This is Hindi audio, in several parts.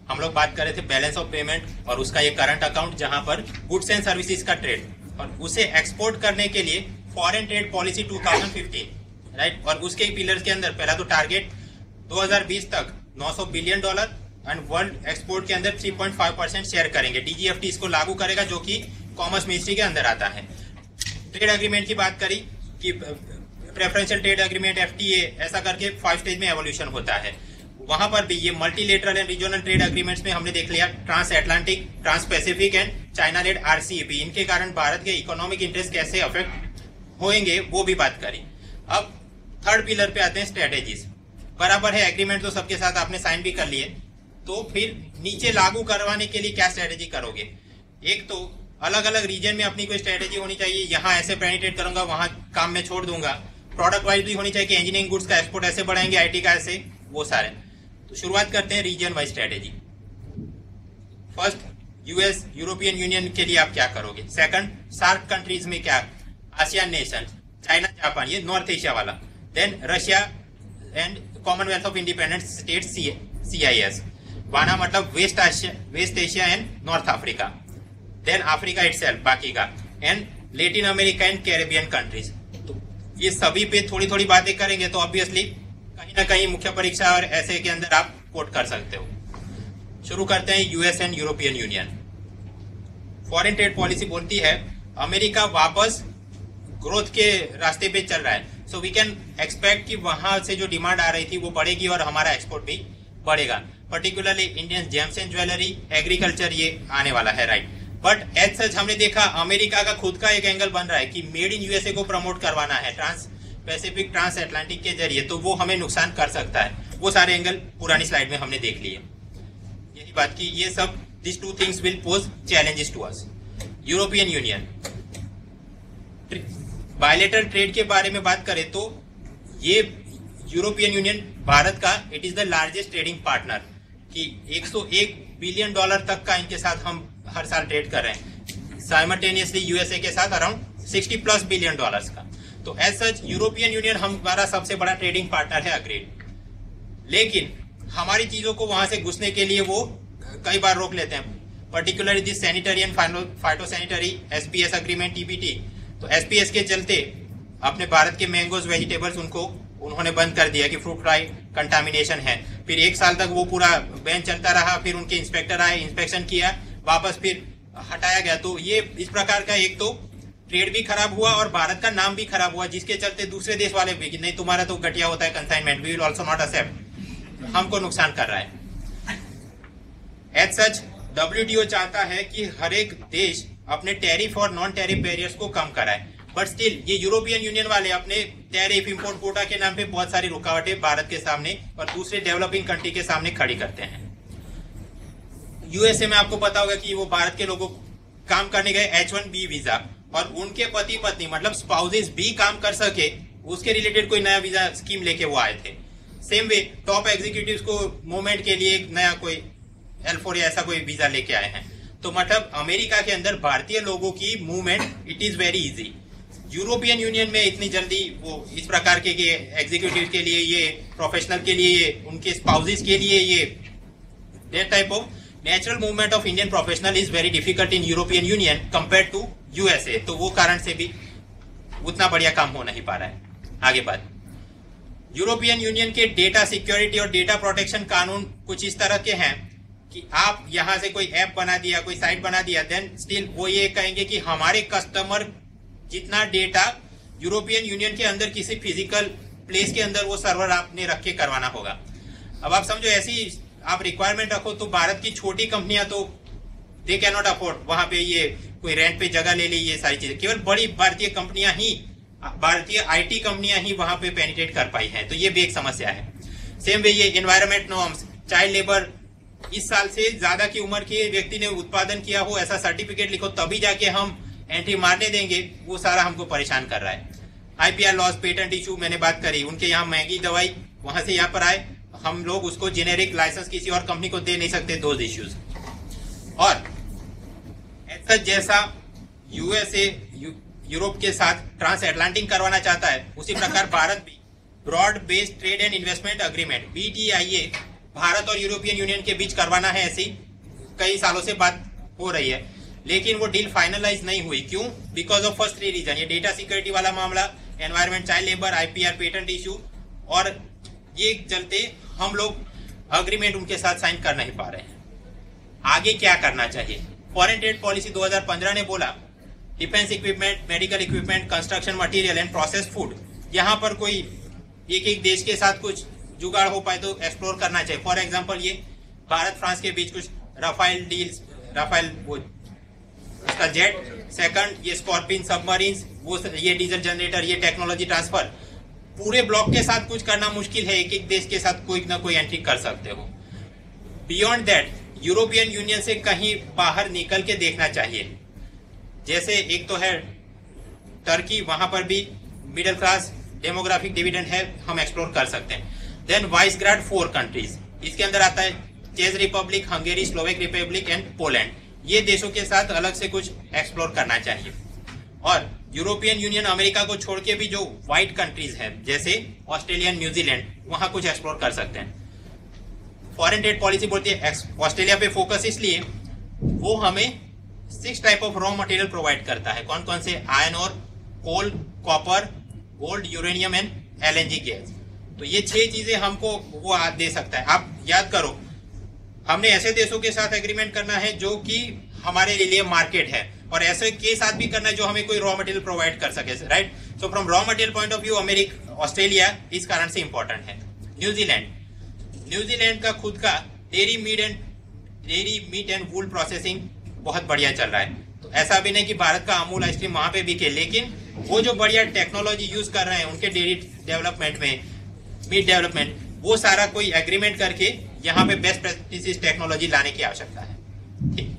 हम लोग बात कर रहे थे बैलेंस ऑफ पेमेंट और उसका ये करंट अकाउंट जहां पर गुड्स एंड सर्विसेज का ट्रेड और उसे एक्सपोर्ट करने के लिए फॉरेन ट्रेड पॉलिसी 2015, राइट। और उसके पिलर्स के अंदर पहला तो टारगेट 2020 तक $900 बिलियन एंड वर्ल्ड एक्सपोर्ट के अंदर 3.5% शेयर करेंगे। डीजीएफटी इसको लागू करेगा जो कि कॉमर्स मिनिस्ट्री के अंदर आता है। ट्रेड एग्रीमेंट की बात करी कि प्रेफरेंशियल ट्रेड एग्रीमेंट एफटीए ऐसा करके 5 स्टेज में एवोल्यूशन होता है। वहां पर भी ये multilateral and regional trade agreements में हमने देख लिया transatlantic, transpacific and China led RCEP, इनके कारण भारत के इकोनॉमिक इंटरेस्ट कैसे अफेक्ट होंगे वो भी बात करी। अब थर्ड पिलर पे आते हैं स्ट्रेटेजीज। बराबर है एग्रीमेंट तो सबके साथ आपने साइन भी कर लिए, तो फिर नीचे लागू करवाने के लिए क्या स्ट्रेटेजी करोगे। एक तो अलग अलग रीजन में अपनी कोई स्ट्रेटेजी होनी चाहिए, यहाँ ऐसे पेनिट्रेट करूंगा वहां काम में छोड़ दूंगा। प्रोडक्ट वाइज भी होनी चाहिए कि इंजीनियरिंग गुड्स का एक्सपोर्ट ऐसे बढ़ाएंगे, आईटी का ऐसे, वो सारे। तो शुरुआत करते हैं region wise strategy. First, US European union के लिए आप क्या करोगे। सेकंड, सार्क कंट्रीज में क्या, आसियान नेशन, चाइना जापान, ये नॉर्थ एशिया वाला। Then Russia and Commonwealth of Independent State CIS, वाना मतलब West Asia and North Africa. Then Africa itself बाकी का, and Latin America and Caribbean countries. तो ये सभी पे थोड़ी थोड़ी बातें करेंगे तो ऑब्वियसली कहीं ना कहीं मुख्य परीक्षा और ऐसे के अंदर आप कोट कर सकते हो। शुरू करते हैं US and European union. Foreign trade policy बोलती है अमेरिका वापस ग्रोथ के रास्ते पे चल रहा है, सो वी कैन एक्सपेक्ट कि वहां से जो डिमांड आ रही थी वो बढ़ेगी और हमारा एक्सपोर्ट भी बढ़ेगा। Particularly Indian James and jewellery, agriculture, ये आने वाला है, राइट। बट एज सच हमने देखा अमेरिका का खुद का एक एंगल बन रहा है कि मेड इन यूएसए को प्रमोट करवाना है ट्रांस पैसिफिक, ट्रांस अटलांटिक के जरिए, तो वो हमें नुकसान कर सकता है। वो सारे एंगल पुरानी स्लाइड में हमने देख लिए। यही बात की ये सब this two things will pose challenges to us. European Union bilateral trade के बारे में बात करें तो ये यूरोपियन यूनियन भारत का it is the largest trading partner कि $101 बिलियन तक का इनके साथ हम हर साल ट्रेड कर रहे हैं। साइमल्टेनियसली यूएसए के साथ अराउंड $60+ बिलियन का। तो एज सच यूरोपियन यूनियन हमारा सबसे बड़ा ट्रेडिंग पार्टनर है, अग्रीड। लेकिन हमारी चीजों को वहां से घुसने के लिए वो कई बार रोक लेते हैं, particularly this sanitary and phytosanitary SPS agreement TPT। तो SPS के चलते अपने भारत के मैंगोज, वेजिटेबल्स उनको उन्होंने बंद कर दिया कि फ्रूट फ्लाई कंटामिनेशन है। फिर 1 साल तक वो पूरा बैन चलता रहा, फिर उनके इंस्पेक्टर आए, इंस्पेक्शन किया, वापस फिर हटाया गया। तो ये इस प्रकार का एक तो ट्रेड भी खराब हुआ और भारत का नाम भी खराब हुआ, जिसके चलते दूसरे देश वाले भी कि नहीं तुम्हारा तो घटिया होता है consignment, we will also not accept, हमको नुकसान कर रहा है। एज सच WTO चाहता है कि हर एक देश अपने टैरिफ और नॉन टैरिफ बैरियर्स को कम कराए, बट स्टिल ये यूरोपियन यूनियन वाले अपने टैरिफ, इंपोर्ट कोटा के नाम पे बहुत सारी रुकावटें भारत के सामने और दूसरे डेवलपिंग कंट्री के सामने खड़ी करते हैं। यूएसए में आपको पता होगा कि वो भारत के लोगों काम करने गए H1B वीजा और उनके पति पत्नी मतलब स्पाउसेस भी काम कर सके, उसके रिलेटेड कोई नया वीजा स्कीम लेके वो आए थे। सेम वे टॉप एग्जीक्यूटिव्स को मूवमेंट के लिए एक नया कोई L4 या ऐसा कोई वीजा लेके आए हैं। तो मतलब अमेरिका के अंदर भारतीय लोगों की movement it is very easy. European union में इतनी जल्दी वो इस प्रकार के एग्जीक्यूटिव के लिए, ये प्रोफेशनल के लिए, उनके स्पाउसेस के लिए, ये that type of natural movement of Indian professional is very difficult in European Union compare to USA. तो वो कारण से भी उतना बढ़िया काम हो नहीं पा रहा है। आगे बात, यूरोपियन यूनियन के डेटा सिक्योरिटी और डेटा प्रोटेक्शन कानून कुछ इस तरह के हैं कि आप यहां से कोई ऐप बना दिया, कोई साइट बना दिया, देन स्टिल वो ये कहेंगे कि हमारे कस्टमर जितना डेटा यूरोपियन यूनियन के अंदर किसी फिजिकल प्लेस के अंदर वो सर्वर आपने रख के करवाना होगा। अब आप समझो ऐसी आप रिक्वायरमेंट रखो तो भारत की छोटी कंपनियां तो दे कैन नॉट अफोर्ड वहां पे ये कोई रेंट पे जगह ले ली, ये सारी चीजें। केवल बड़ी भारतीय कंपनियां ही, भारतीय IT कंपनियां ही वहां पे पेनिट्रेट कर पाई हैं, तो ये भी एक समस्या है। सेम वे ये एनवायरमेंट नॉर्म्स, चाइल्ड लेबर, इस साल से ज्यादा की उम्र के व्यक्ति ने उत्पादन किया हो ऐसा सर्टिफिकेट लिखो तभी जाके हम एंट्री मारने देंगे, वो सारा हमको परेशान कर रहा है। IPR लॉस, पेटेंट इशू मैंने बात करी, उनके यहाँ महंगी दवाई वहां से यहाँ पर आए, हम लोग उसको जेनेरिक लाइसेंस किसी और कंपनी को दे नहीं सकते, दोज इश्यूज। और ऐसा जैसा यूएसए यूरोप के साथ ट्रांस अटलांटिक करवाना चाहता है, उसी प्रकार भारत भी broad based trade and investment agreement BTIA Bharat और यूरोपियन यूनियन के बीच करवाना है, ऐसी कई सालों से बात हो रही है, लेकिन वो डील फाइनलाइज नहीं हुई। क्यों? Because of first 3 reason. ये डेटा सिक्योरिटी वाला मामला, environment, child labour, IPR, patent issue, और ये चलते हम लोग अग्रीमेंट उनके साथ साइन कर नहीं पा रहे हैं। आगे क्या करना चाहिए? फॉरेन ट्रेड पॉलिसी 2015 ने बोला defence equipment, medical equipment, construction material and process food, यहाँ पर कोई एक देश के साथ कुछ जुगाड़ हो पाए तो एक्सप्लोर करना चाहिए। फॉर एग्जांपल ये भारत फ्रांस के बीच कुछ राफेल डील्स, राफेल वो उसका जेट, सेकंड ये स्कॉर्पियन सबमरीन्स, वो ये डीजल जनरेटर, ये टेक्नोलॉजी ट्रांसफर, पूरे ब्लॉक के साथ कुछ करना मुश्किल है, एक देश के साथ कोई ना कोई एंट्री कर सकते हो। बियॉन्ड दैट यूरोपियन यूनियन से कहीं बाहर निकल के देखना चाहिए। जैसे एक तो है टर्की, वहां पर भी मिडिल क्लास डेमोग्राफिक डिविडेंड है, हम एक्सप्लोर कर सकते हैं। देन वाइसग्राड 4 कंट्रीज, इसके अंदर आता है चेक Republic, Hungary, Slovak Republic and Poland. ये देशों के साथ अलग से कुछ एक्सप्लोर करना चाहिए। और यूरोपियन यूनियन अमेरिका को छोड़ के भी जो व्हाइट कंट्रीज है जैसे ऑस्ट्रेलिया, न्यूजीलैंड, वहां कुछ एक्सप्लोर कर सकते हैं। फॉरेन ट्रेड पॉलिसी बोलती है ऑस्ट्रेलिया पे फोकस, इसलिए वो हमें 6 type of raw material provide करता है। कौन कौन से? आयरन और coal, copper, gold, uranium and LNG gas. तो ये 6 चीजें हमको वो दे सकता है। आप याद करो, हमने ऐसे देशों के साथ एग्रीमेंट करना है जो कि हमारे लिए मार्केट है, और ऐसे के साथ भी करना है जो हमें कोई रॉ मटेरियल प्रोवाइड कर सके, right? So from raw material point of view America, Australia इस कारण से इंपॉर्टेंट है। न्यूजीलैंड का खुद का dairy meat and wool processing बहुत बढ़िया चल रहा है। तो ऐसा भी नहीं कि भारत का अमूल आइसक्रीम वहां पे बिके, लेकिन वो जो बढ़िया टेक्नोलॉजी यूज कर रहे हैं उनके डेयरी डेवलपमेंट में, मीट डेवलपमेंट, वो सारा कोई एग्रीमेंट करके यहाँ पे बेस्ट प्रैक्टिसेस टेक्नोलॉजी लाने की आवश्यकता है। ठीक,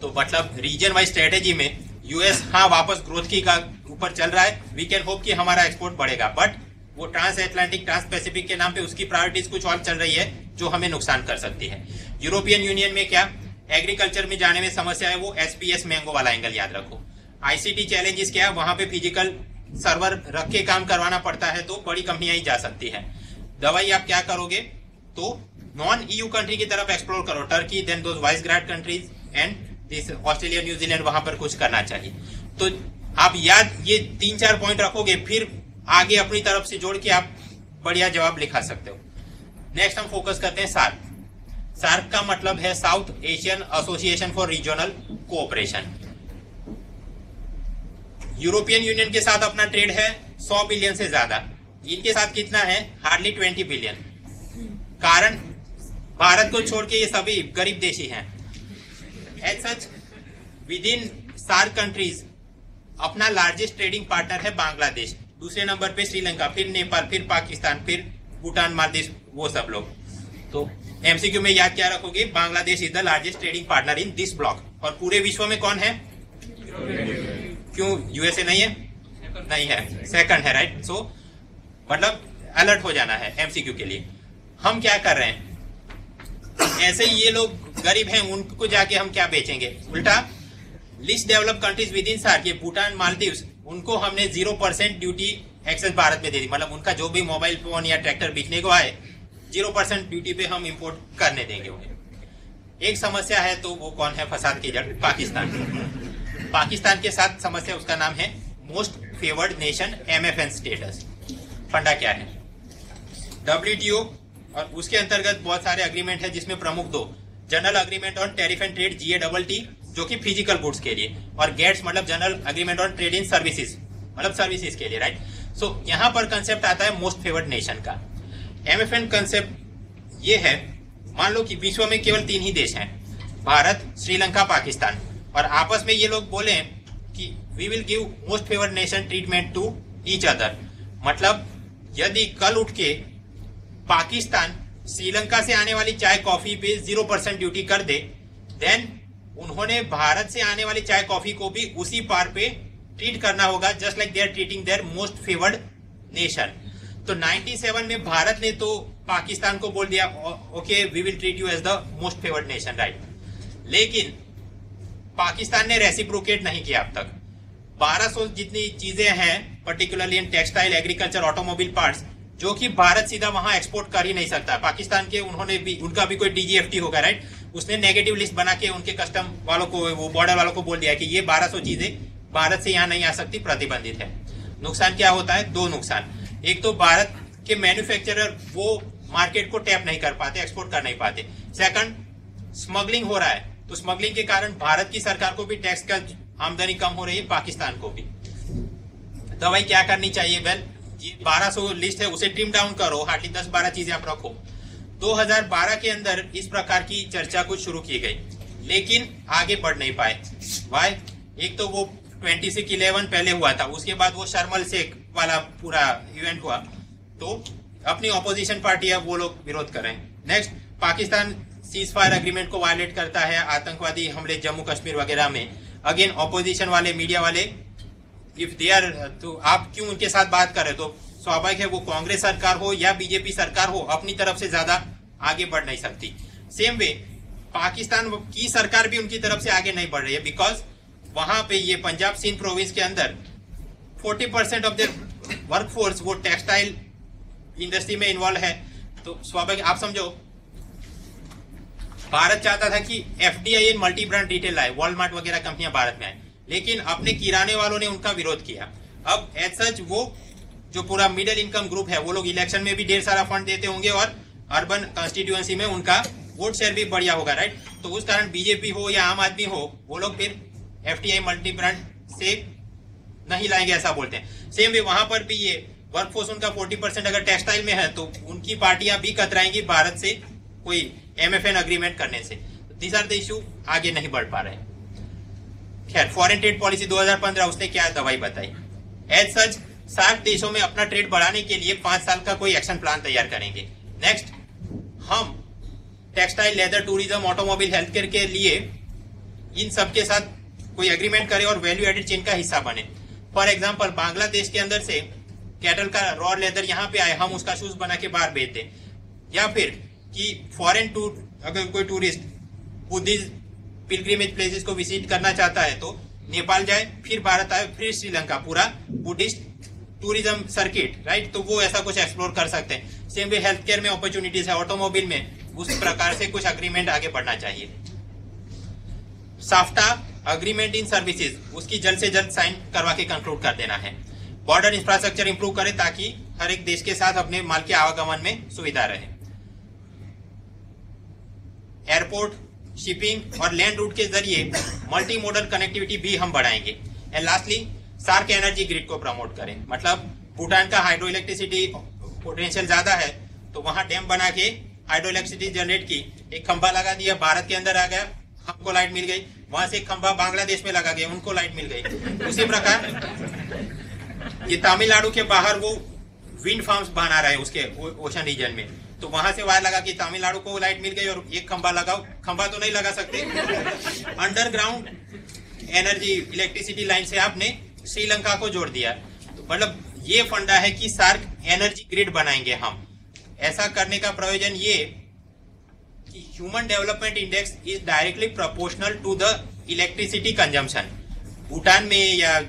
तो मतलब रीजन वाइज स्ट्रेटेजी में यूएस हाँ वापस ग्रोथ की का ऊपर चल रहा है। वी कैन होप कि हमारा एक्सपोर्ट बढ़ेगा, बट वो ट्रांस एटलांटिक, ट्रांस पैसिफिक के नाम पे उसकी प्रायोरिटीज कुछ और चल रही है जो हमें नुकसान कर सकती है। यूरोपियन यूनियन में क्या एग्रीकल्चर में जाने में समस्या है, वो एसपीएस मैंगो वाला एंगल याद रखो। आईसीटी चैलेंजेस क्या है, वहां पे फिजिकल सर्वर रख के काम करवाना पड़ता है, तो बड़ी कंपनियां ही जा सकती है। दवाई आप क्या करोगे, तो नॉन ईयू कंट्री की तरफ एक्सप्लोर करो, Turkey, then those वाइसग्राड countries and this Australia, New Zealand, वहां पर कुछ करना चाहिए। तो आप याद ये 3-4 पॉइंट रखोगे, फिर आगे अपनी तरफ से जोड़ के आप बढ़िया जवाब लिखा सकते हो। नेक्स्ट हम फोकस करते हैं सार्क। सार्क का मतलब है south Asian association for regional cooperation. European union के साथ अपना ट्रेड है 100 बिलियन से ज्यादा, इनके साथ कितना है, हार्डली 20 बिलियन। कारण भारत को छोड़ के ये सभी गरीब देश ही हैं। As such within SAARC countries अपना लार्जेस्ट ट्रेडिंग पार्टनर है बांग्लादेश, दूसरे नंबर पे श्रीलंका, फिर नेपाल, फिर पाकिस्तान, फिर भूटान, मालदीव, वो सब लोग। तो एमसीक्यू में याद क्या रखोगे, Bangladesh is the largest trading partner in this block. और पूरे विश्व में कौन है, क्यों यूएसए नहीं है? नहीं है, सेकंड है, राइट? सो मतलब अलर्ट हो जाना है एमसीक्यू के लिए। हम क्या कर रहे हैं, ऐसे ही ये लोग गरीब हैं, उनको जाके हम क्या बेचेंगे, उल्टा list develop countries within SAARC, ये भूटान, मालदीव्स, उनको हमने 0% ड्यूटी एक्सेस भारत में दे दी। मतलब उनका जो भी मोबाइल फोन या ट्रैक्टर बिकने को आए 0% ड्यूटी पे हम इंपोर्ट करने देंगे उन्हें। एक समस्या है, तो वो कौन है फसाद की जड़, पाकिस्तान। पाकिस्तान के साथ समस्या, उसका नाम है most favoured nation MFN status. फंडा क्या है, WTO, और उसके अंतर्गत बहुत सारे अग्रीमेंट है, जिसमें प्रमुख 2 general agreement on tariff and trade GATT, जो कि फिजिकल गुड्स के लिए, और गेट्स मतलब general agreement on trade in services, मतलब सर्विसेज के लिए, राइट? सो यहाँ पर कंसेप्ट आता है मोस्ट फेवर्ड नेशन का। MFN कंसेप्ट ये है, मान लो कि विश्व में केवल 3 ही देश हैं, भारत, श्रीलंका, पाकिस्तान, और आपस में ये लोग बोले कि we will give most favoured nation treatment to each other. मतलब यदि कल उठ के पाकिस्तान श्रीलंका से आने वाली चाय कॉफी पे 0% ड्यूटी कर दे, देन उन्होंने भारत से आने वाली चाय कॉफी को भी उसी पार पे ट्रीट करना होगा, just like they are treating their most favoured nation. तो 97 में भारत ने तो पाकिस्तान को बोल दिया okay we will treat you as the most favoured nation, right? लेकिन पाकिस्तान ने रेसिप्रोकेट नहीं किया अब तक। 1200 जितनी चीजें हैं, particularly in textile, agriculture, automobile parts, जो कि भारत सीधा वहां एक्सपोर्ट कर ही नहीं सकता। पाकिस्तान के उन्होंने भी, उनका भी कोई डीजीएफटी होगा राइट, उसने नेगेटिव लिस्ट बना के उनके कस्टम वालों को, वो बॉर्डर वालों को बोल दिया कि ये 1200 चीजें भारत से यहाँ नहीं आ सकती, प्रतिबंधित है। नुकसान क्या होता है? दो नुकसान। एक तो भारत के मैन्युफैक्चरर वो मार्केट को टैप नहीं कर पाते, एक्सपोर्ट कर नहीं पाते। सेकंड, स्मगलिंग हो रहा है, तो स्मगलिंग के कारण भारत की सरकार को भी टैक्स का आमदनी कम हो रही है, पाकिस्तान को भी। दवाई क्या करनी चाहिए? वेल, ये 1200 लिस्ट है, उसे ट्रिम डाउन करो, हार्डली 10-12 चीजें आप रखो। 2012 के अंदर इस प्रकार की चर्चा कुछ शुरू की गई, लेकिन आगे बढ़ नहीं पाए। वाई? एक तो वो 26/11 पहले हुआ था, उसके बाद वो शर्मल शेख वाला पूरा इवेंट हुआ, तो अपनी ऑपोजिशन पार्टी है वो लोग विरोध कर रहे हैं। Next, Pakistan cease fire agreement को वायलेट करता है, आतंकवादी हमले जम्मू कश्मीर वगैरह में। अगेन ऑपोजिशन वाले, मीडिया वाले, इफ दे आर, तो आप क्यों उनके साथ बात कर रहे हो? तो स्वाभाविक है वो कांग्रेस सरकार हो या बीजेपी सरकार हो, अपनी तरफ से ज्यादा आगे बढ़ नहीं सकती। सेम वे पाकिस्तान की सरकार भी उनकी तरफ से आगे नहीं बढ़ रही है, बिकॉज वहां पे ये पंजाब सिंध प्रोविंस के अंदर 40% ऑफ देयर वर्कफोर्स वो टेक्सटाइल इंडस्ट्री में इन्वॉल्व है। तो स्वाभाविक, आप समझो, भारत चाहता था कि एफडीआई इन मल्टी ब्रांड रिटेल आए, वॉलमार्ट वगैरह कंपनियां भारत में आए, लेकिन अपने किराने वालों ने उनका विरोध किया। अब एज सच वो जो पूरा मिडिल इनकम ग्रुप है, वो लोग इलेक्शन में भी ढेर सारा फंड देते होंगे और अर्बन कंस्टिट्यूएंसी में उनका वोट शेयर भी बढ़िया होगा राइट। तो उस कारण बीजेपी हो या आम आदमी हो, वो लोग फिर एफडीआई मल्टी ब्रांड से नहीं लाएंगे, ऐसा बोलते हैं। सेम वे वहां पर भी ये वर्कफोर्स उनका 40% अगर टेक्सटाइल में है, तो उनकी पार्टियां भी कतराएंगी भारत से कोई एमएफएन अग्रीमेंट करने से। दिस आर द इशू, आगे नहीं बढ़ पा रहे। खैर, फॉरेन ट्रेड पॉलिसी 2015 उसने क्या दवाई बताई? एज सच सार्क देशों में अपना ट्रेड बढ़ाने के लिए 5 साल का कोई एक्शन प्लान तैयार करेंगे। नेक्स्ट, हम textile, leather, tourism, automobile, health care के लिए इन सब के साथ कोई एग्रीमेंट करें और वैल्यू एडेड चेन का हिस्सा बने। फॉर एग्जाम्पल, बांग्लादेश के अंदर से कैटल का रॉ लेदर यहाँ पे आए, हम उसका शूज बना के बाहर भेज दें। या फिर कि फॉरेन टूर, अगर कोई टूरिस्ट बुद्धिस्ट पिलग्रिमेज प्लेसेस को विजिट करना चाहता है तो नेपाल जाए, फिर भारत आए, फिर श्रीलंका, पूरा बुद्धिस्ट टूरिज्म सर्किट राइट। तो वो ऐसा कुछ एक्सप्लोर कर सकते हैं। सेम वे हेल्थ केयर में अपॉर्चुनिटीज है, ऑटोमोबाइल में, उस प्रकार से कुछ अग्रीमेंट आगे बढ़ना चाहिए। साफ्टा अग्रीमेंट इन सर्विसेज, उसकी जल्द से जल्द साइन करवा के कंक्लूड कर देना है। बॉर्डर इंफ्रास्ट्रक्चर इंप्रूव करे ताकि हर एक देश के साथ अपने माल के आवागमन में सुविधा रहे। एयरपोर्ट, शिपिंग और लैंड रूट के जरिए मल्टी मोडल कनेक्टिविटी भी हम बढ़ाएंगे। And lastly, SAARC energy grid को प्रमोट करें। मतलब भूटान का हाइड्रो इलेक्ट्रिसिटी पोटेंशियल ज्यादा है, तो वहां डैम बना के हाइड्रो इलेक्ट्रिसिटी जनरेट की, एक खंभा लगा दिया, भारत के अंदर आ गया, हमको लाइट मिल गई। वहां से एक खंभा बांग्लादेश में लगा गया, उनको लाइट मिल गई। उसी प्रकार ये तमिलनाडु के बाहर वो विंड फार्म्स बना रहा है उसके ओशन रीजन में, तो वहां से वायर लगा कि तमिलनाडु को लाइट मिल गई और एक खंभा लगाओ। खंभा तो नहीं लगा सकते, अंडरग्राउंड एनर्जी इलेक्ट्रिसिटी लाइन से आपने श्रीलंका को जोड़ दिया। तो मतलब ये फंडा है कि सार्क एनर्जी ग्रिड बनाएंगे हम। ऐसा करने का प्रयोजन ये कि human development index is directly proportional to the electricity consumption. Bhutan में या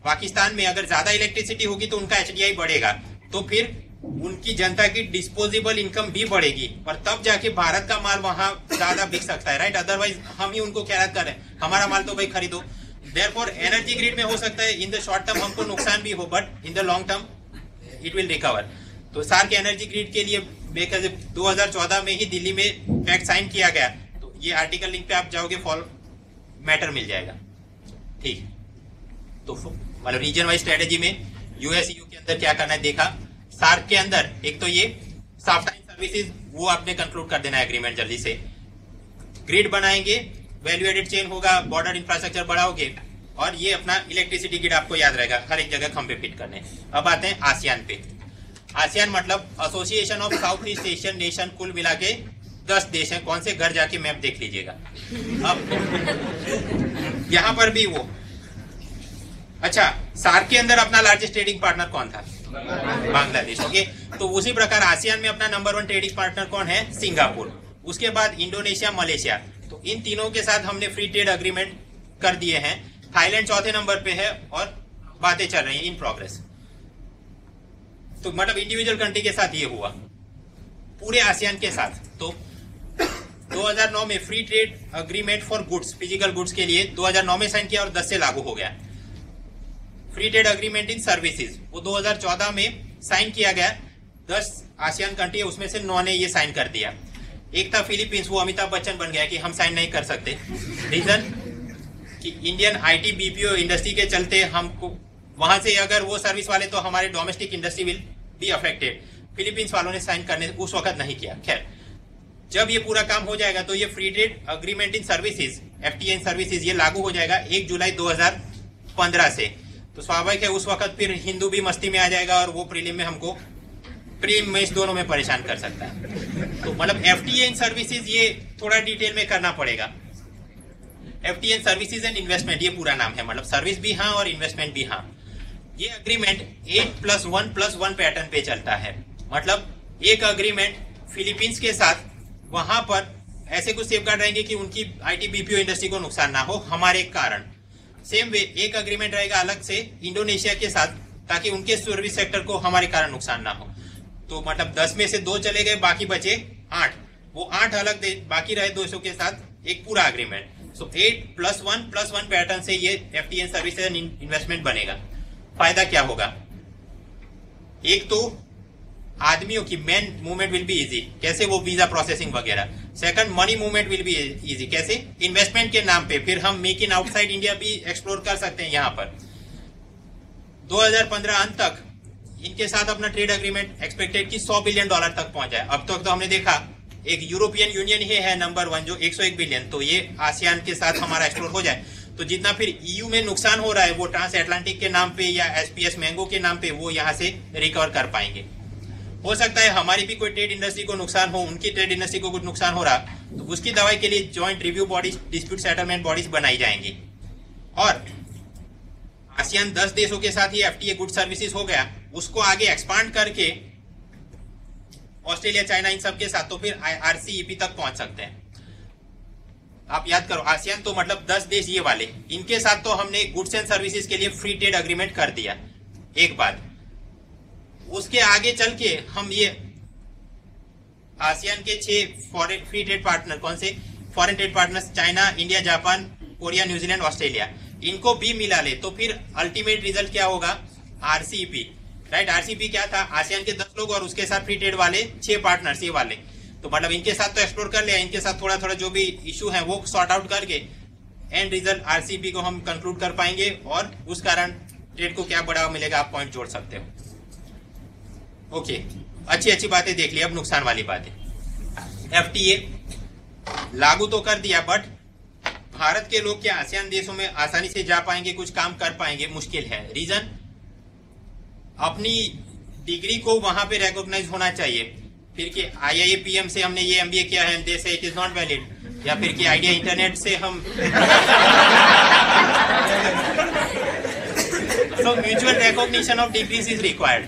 पाकिस्तान में अगर ज्यादा इलेक्ट्रिसिटी होगी तो उनका एचडीआई बढ़ेगा, तो फिर उनकी जनता की डिस्पोजेबल इनकम भी बढ़ेगी और तब जाके भारत का माल वहां ज्यादा बिक सकता है राइट। अदरवाइज हम ही उनको खैरात कर रहे हैं, हमारा माल तो भाई खरीदो। देयरफॉर एनर्जी ग्रिड में हो सकता है इन द शॉर्ट टर्म हमको नुकसान भी हो, but in the long term it will recover. तो सार्क एनर्जी ग्रिड के लिए 2014 में ही दिल्ली में पैक्ट साइन किया गया। तो ये आर्टिकल लिंक पे आप जाओगे, फॉलो मैटर मिल जाएगा। ठीक, तो मतलब रीजन वाइज स्ट्रेटेजी में यूएसयू के अंदर क्या करना है देखा। सार्क के अंदर एक तो ये साफ्टा सर्विसेज वो आपने कंक्लूड कर देना है एग्रीमेंट जल्दी से। ग्रिड बनाएंगे, वैल्यू एडेड चेन होगा, बॉर्डर इंफ्रास्ट्रक्चर बढ़ाओगे और ये अपना इलेक्ट्रिसिटी ग्रिड आपको याद रहेगा, हर एक जगह खंभे फिट करने। अब आते हैं आसियान पे। आसियान मतलब association of south east Asian nation, कुल मिला के 10 देश हैं। कौन से घर जाके मैप देख लीजिएगा। अब यहां पर भी वो, अच्छा, सार्क के अंदर अपना लार्जेस्ट ट्रेडिंग पार्टनर कौन था? बांग्लादेश। ओके, तो उसी प्रकार आसियान में अपना नंबर 1 ट्रेडिंग पार्टनर कौन है? सिंगापुर। उसके बाद इंडोनेशिया, मलेशिया। तो इन तीनों के साथ हमने फ्री ट्रेड अग्रीमेंट कर दिए हैं। थाईलैंड चौथे नंबर पे है और बातें चल रही हैं, इन प्रोग्रेस। तो मतलब इंडिविजुअल कंट्री के साथ ये हुआ, पूरे आसियान के साथ। तो 2009 में free trade agreement for goods, physical goods के लिए 2009 में साइन किया और 10 से लागू हो गया। फ्री ट्रेड अग्रीमेंट इन सर्विसेज वो 2014 में साइन किया गया। 10 आसियान कंट्री है, उसमें से 9 ने ये साइन कर दिया। एक था फिलीपींस, वो अमिताभ बच्चन बन गया कि हम साइन नहीं कर सकते। रीजन कि इंडियन आईटी बीपीओ इंडस्ट्री के चलते हमको वहां से अगर वो सर्विस वाले तो हमारे domestic industry will be affected. Philippines वालों ने साइन करने उस वक्त नहीं किया। खैर, जब ये पूरा काम हो जाएगा तो ये फ्री ट्रेड अग्रीमेंट इन सर्विसेज, एफटीए इन सर्विसेज, ये लागू हो जाएगा 1 जुलाई 2015 से। तो स्वाभाविक है उस वक्त फिर हिंदू भी मस्ती में आ जाएगा और वो प्रीलिम में हमको, प्रीलिम में इस दोनों में परेशान कर सकता है। तो मतलब एफटीए इन सर्विसेज ये थोड़ा डिटेल में करना पड़ेगा। FTA in services and investment ये पूरा नाम है, मतलब सर्विस भी हाँ और इन्वेस्टमेंट भी हाँ। ये अग्रीमेंट 8+1+1 पैटर्न पे चलता है। मतलब एक अग्रीमेंट फिलीपींस के साथ, वहां पर ऐसे कुछ सेफगार्ड रहेंगे कि उनकी आईटी बीपीओ इंडस्ट्री को नुकसान ना हो हमारे कारण। सेम वे एक अग्रीमेंट रहेगा अलग से इंडोनेशिया के साथ, ताकि उनके सर्विस सेक्टर को हमारे कारण नुकसान ना हो। तो मतलब 10 में से 2 चले गए, बाकी बचे 8। वो 8 अलग बाकी रहे 200 के साथ एक पूरा अग्रीमेंट। सो 8+1+1 पैटर्न से ये एफटीए सर्विसेज एंड इन्वेस्टमेंट बनेगा। फायदा क्या होगा? एक तो आदमियों की man movement will be easy, कैसे? वो वीजा प्रोसेसिंग वगैरह। Second, money movement will be easy, कैसे? इन्वेस्टमेंट के नाम पे फिर हम मेक इन आउटसाइड इंडिया भी एक्सप्लोर कर सकते हैं। यहाँ पर 2015 अंत तक इनके साथ अपना ट्रेड एग्रीमेंट एक्सपेक्टेड कि $100 बिलियन तक पहुंच जाए। अब तक तो हमने देखा एक यूरोपियन यूनियन ही है नंबर 1 जो 101 बिलियन। तो ये आसियान के साथ हमारा एक्सप्लोर हो जाए तो जितना फिर ईयू में नुकसान हो रहा है वो ट्रांस अटलांटिक के नाम पे या एसपीएस मैंगो के नाम पे वो यहाँ से रिकवर कर पाएंगे। हो सकता है हमारी भी कोई ट्रेड इंडस्ट्री को नुकसान हो, उनकी ट्रेड इंडस्ट्री को कुछ नुकसान हो रहा तो उसकी दवाई के लिए joint review bodies, dispute settlement bodies बनाई जाएंगी। और आसियान 10 देशों के साथ ही एफटीए गुड सर्विसेज हो गया, उसको आगे एक्सपांड करके ऑस्ट्रेलिया, चाइना, इन सब के साथ तो फिर आरसीईपी तक पहुंच सकते हैं। आप याद करो, आसियान तो मतलब 10 देश ये वाले, इनके साथ तो हमने गुड्स एंड सर्विसेज के लिए फ्री ट्रेड अग्रीमेंट कर दिया एक बात। उसके आगे चल के हम ये आसियान के 6 फॉरेन फ्री ट्रेड पार्टनर, कौन से foreign trade partners? China, India, Japan, Korea, New Zealand, Australia, इनको भी मिला ले तो फिर अल्टीमेट रिजल्ट क्या होगा? RCEP, right? आरसीईपी क्या था? आसियान के 10 लोग और उसके साथ फ्री ट्रेड वाले 6 पार्टनर्स ये वाले। तो मतलब इनके साथ तो एक्सप्लोर कर लिया, इनके साथ थोड़ा थोड़ा जो भी इशू है वो सॉर्ट आउट करके एंड रिजल्ट आरसीईपी को हम कंक्लूड कर पाएंगे और उस कारण ट्रेड को क्या बढ़ावा मिलेगा आप पॉइंट जोड़ सकते हो। ओके, अच्छी बातें देख ली, अब नुकसान वाली बातें। एफटीए लागू तो कर दिया, बट भारत के लोग क्या आसियान देशों में आसानी से जा पाएंगे, कुछ काम कर पाएंगे? मुश्किल है। रीजन, अपनी डिग्री को वहां पे रिकॉग्नाइज होना चाहिए। फिर कि आईआईपीएम से हमने ये एमबीए किया है, दे से इट इज नॉट वैलिड, या फिर कि आइडिया इंटरनेट से हम so mutual recognition of degrees is required.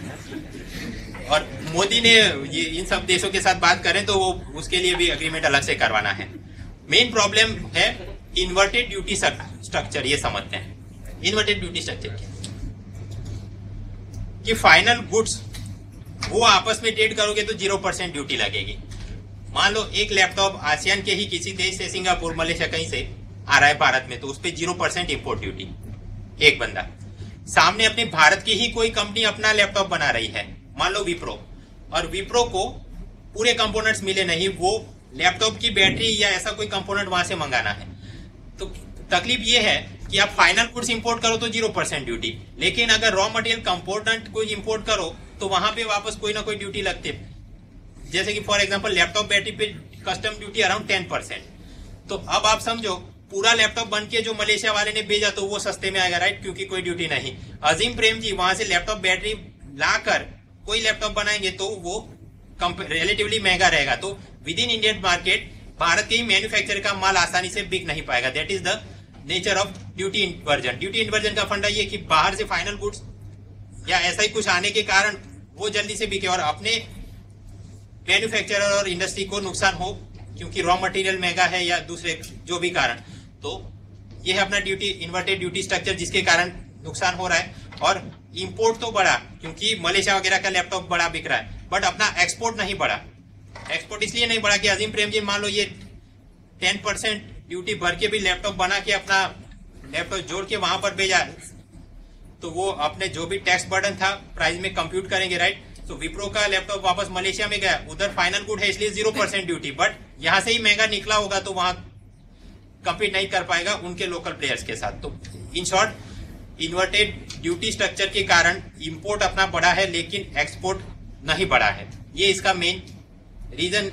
और मोदी ने ये इन सब देशों के साथ बात करें तो वो उसके लिए भी अग्रीमेंट अलग से करवाना है। मेन प्रॉब्लम है इन्वर्टेड ड्यूटी स्ट्रक्चर। ये समझते हैं इन्वर्टेड ड्यूटी स्ट्रक्चर क्या, कि फाइनल गुड्स वो आपस में ट्रेड करोगे तो 0% ड्यूटी लगेगी। मान लो एक लैपटॉप आसियान के ही किसी देश से, सिंगापुर, मलेशिया कहीं से आ रहा है भारत में, तो उस पर 0% इंपोर्ट ड्यूटी। एक बंदा सामने अपने भारत की ही कोई कंपनी अपना लैपटॉप बना रही है, मान लो विप्रो, और विप्रो को पूरे कंपोनेंट्स मिले नहीं, वो लैपटॉप की बैटरी या ऐसा कोई कंपोनेंट वहां से मंगाना है। तो तकलीफ ये है कि आप फाइनल गुड्स इंपोर्ट करो तो 0% ड्यूटी, लेकिन अगर रॉ मटेरियल कंपोनेंट को इंपोर्ट करो तो वहां पे वापस कोई ना कोई ड्यूटी लगती है। जैसे कि फॉर एग्जांपल लैपटॉप बैटरी पे कस्टम ड्यूटी अराउंड 10%। तो अब आप समझो पूरा लैपटॉप बन के जो मलेशिया वाले ने भेजा तो वो सस्ते में आएगा, राइट? क्योंकि कोई ड्यूटी नहीं। अजीम प्रेम जी वहां से लैपटॉप बैटरी लाकर कोई लैपटॉप बनाएंगे तो वो रिलेटिवली महंगा रहेगा। तो with in Indian market Bharat के ही मैन्युफैक्चर का माल आसानी से बिक नहीं पाएगा। That is the nature of duty inversion. Duty inversion का फंडा ये कि बाहर से फाइनल गुड्स या ऐसा ही कुछ आने के कारण वो जल्दी से बिके और अपने मैन्युफैक्चरर और इंडस्ट्री को नुकसान हो, क्योंकि रॉ मटेरियल महंगा है या दूसरे जो भी कारण। तो ये है अपना ड्यूटी, इन्वर्टेड ड्यूटी स्ट्रक्चर, जिसके कारण नुकसान हो रहा है। और इंपोर्ट तो बढ़ा क्योंकि मलेशिया वगैरह का लैपटॉप बड़ा बिक रहा है, बट अपना एक्सपोर्ट नहीं बढ़ा। एक्सपोर्ट इसलिए नहीं बढ़ा कि अजीम प्रेम जी मान लो ये 10% ड्यूटी भर के भी लैपटॉप बना के अपना लैपटॉप जोड़ के वहां पर भेजा, तो वो अपने जो भी टैक्स बर्डन था प्राइस में कंप्यूट करेंगे, राइट। तो विप्रो का लैपटॉप वापस मलेशिया में गया, उधर फाइनल गुड है इसलिए 0% ड्यूटी, बट यहां से ही महंगा निकला होगा तो वहां कंपीट नहीं कर पाएगा उनके लोकल प्लेयर्स के साथ। तो in short inverted duty structure के कारण इंपोर्ट अपना बढ़ा है लेकिन एक्सपोर्ट नहीं बढ़ा है। ये इसका मेन रीजन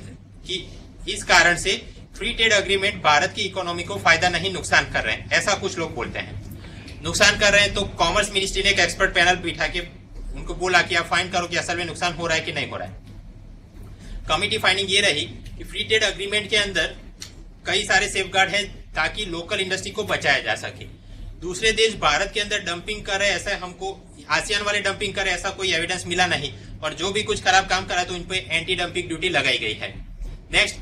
कि इस कारण से फ्री ट्रेड अग्रीमेंट भारत की इकोनॉमी को फायदा नहीं नुकसान कर रहे हैं, ऐसा कुछ लोग बोलते हैं। नुकसान कर रहे हैं तो कॉमर्स मिनिस्ट्री ने एक एक्सपर्ट पैनल बिठा के उनको बोला कि आप फाइंड करो कि असल में नुकसान हो रहा है कि नहीं हो रहा है। कमिटी फाइंडिंग ये रही कि फ्री ट्रेड अग्रीमेंट के अंदर कई सारे सेफगार्ड हैं ताकि लोकल इंडस्ट्री को बचाया जा सके। दूसरे देश भारत के अंदर डंपिंग कर रहे हैं, ऐसा हमको आसियान वाले डंपिंग कर रहे हैं ऐसा कोई एविडेंस मिला नहीं, और जो भी कुछ खराब काम करा तो इन पे एंटी डंपिंग ड्यूटी लगाई गई है। नेक्स्ट,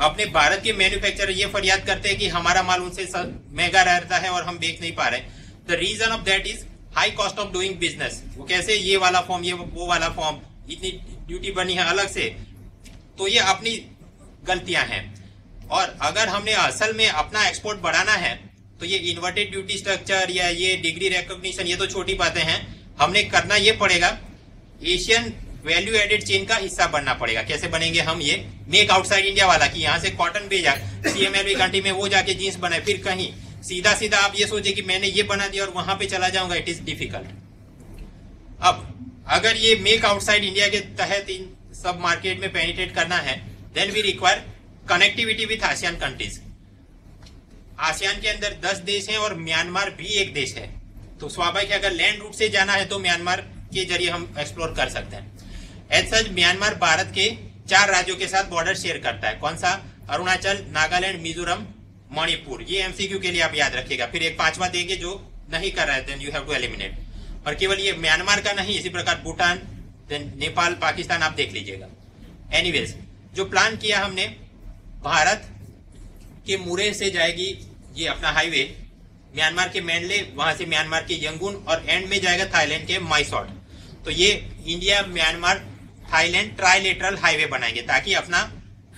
अपने भारत के मैन्युफैक्चरर ये फरियाद करते हैं कि हमारा माल उनसे महंगा रहता है और हम बेच नहीं पा रहे। The reason of that is high cost of doing business. वो कैसे, ये वाला फॉर्म, ये वो वाला फॉर्म, इतनी ड्यूटी बनी है अलग से, तो ये अपनी गलतियां हैं। और अगर हमने असल में अपना एक्सपोर्ट बढ़ाना है तो ये इन्वर्टेड ड्यूटी स्ट्रक्चर या ये डिग्री रिकॉग्निशन ये तो छोटी बातें हैं, हमने करना ये पड़ेगा एशियन वैल्यू एडेड चेन का हिस्सा बनना पड़ेगा। कैसे बनेंगे हम, ये मेक आउटसाइड इंडिया वाला कि यहाँ से कॉटन भेजा CMLV कंट्री में, वो जाके जींस बनाए, फिर कहीं सीधा सीधा आप ये सोचे कि मैंने ये बना दिया और वहां पे चला जाऊंगा, इट इज डिफिकल्ट। अब अगर ये मेक आउटसाइड इंडिया के तहत इन सब मार्केट में पेनिट्रेट करना है, then we require connectivity with ASEAN countries. ASEAN के अंदर 10 देश हैं और म्यांमार भी एक देश है, तो स्वाभाविक है अगर लैंड रूट से जाना है तो म्यांमार के जरिए हम एक्सप्लोर कर सकते हैं। एज सच म्यांमार भारत के 4 राज्यों के साथ बॉर्डर शेयर करता है। कौन सा? अरुणाचल, नागालैंड, मिजोरम, मणिपुर। ये MCQ के लिए आप याद रखिएगा। फिर एक 5वां देंगे जो नहीं कर रहा है, then you have to eliminate. और केवल ये म्यांमार का नहीं, इसी प्रकार भूटान, देन नेपाल, पाकिस्तान आप देख लीजिएगा। एनीवेज, जो प्लान किया हमने, भारत के मुरे से जाएगी ये अपना हाईवे म्यांमार के मैंडले, वहां से म्यांमार के यंगून और एंड में जाएगा थाईलैंड के माइसॉट। तो ये India, Myanmar, Thailand trilateral highway बनाएंगे ताकि अपना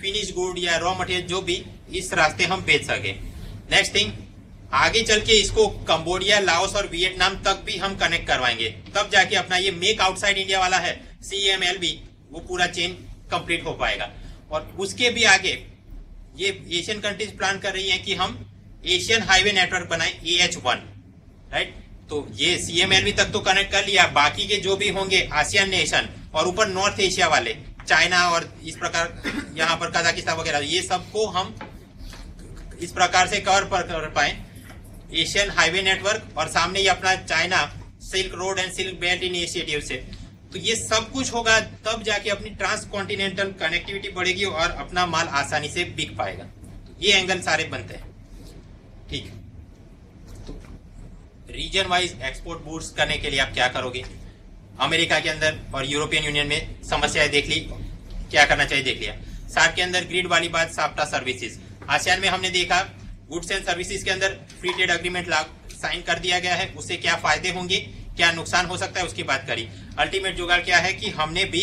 फिनिश गुड या रॉ मटेरियल जो भी इस रास्ते हम बेच सके। नेक्स्ट थिंग, आगे चल के इसको कंबोडिया, लाओस और वियतनाम तक भी हम कनेक्ट करवाएंगे, तब जाके अपना ये मेक आउटसाइड इंडिया वाला है CMLV, वो पूरा चेन कंप्लीट हो पाएगा। और उसके भी आगे ये एशियन कंट्रीज प्लान कर रही हैं कि हम एशियन हाईवे नेटवर्क बनाएं, AH1, राइट। तो ये CMLV तक तो कनेक्ट कर लिया, बाकी के जो भी होंगे आसियान नेशन और ऊपर नॉर्थ एशिया वाले, चाइना और इस प्रकार यहाँ पर कजाकिस्तान वगैरह, ये सबको हम इस प्रकार से कवर कर पाए एशियन हाईवे नेटवर्क, और सामने ये अपना China silk road and silk belt initiative से। तो ये सब कुछ होगा तब जाके अपनी ट्रांस कॉन्टिनेंटल कनेक्टिविटी बढ़ेगी और अपना माल आसानी से बिक पाएगा। तो ये एंगल सारे बनते हैं, ठीक है। तो रीजन वाइज एक्सपोर्ट बूस्ट करने के लिए आप क्या करोगे? अमेरिका के अंदर और यूरोपियन यूनियन में समस्याएं देख ली, क्या करना चाहिए देख लिया। सार्क के अंदर ग्रिड वाली बात, साफ्टा सर्विसेज। आसियान में हमने देखा गुड्स एंड सर्विसेज के अंदर फ्री ट्रेड अग्रीमेंट साइन कर दिया गया है, उससे क्या फायदे होंगे, क्या नुकसान हो सकता है, उसकी बात करी। अल्टीमेट जुगाड़ क्या है कि हमने भी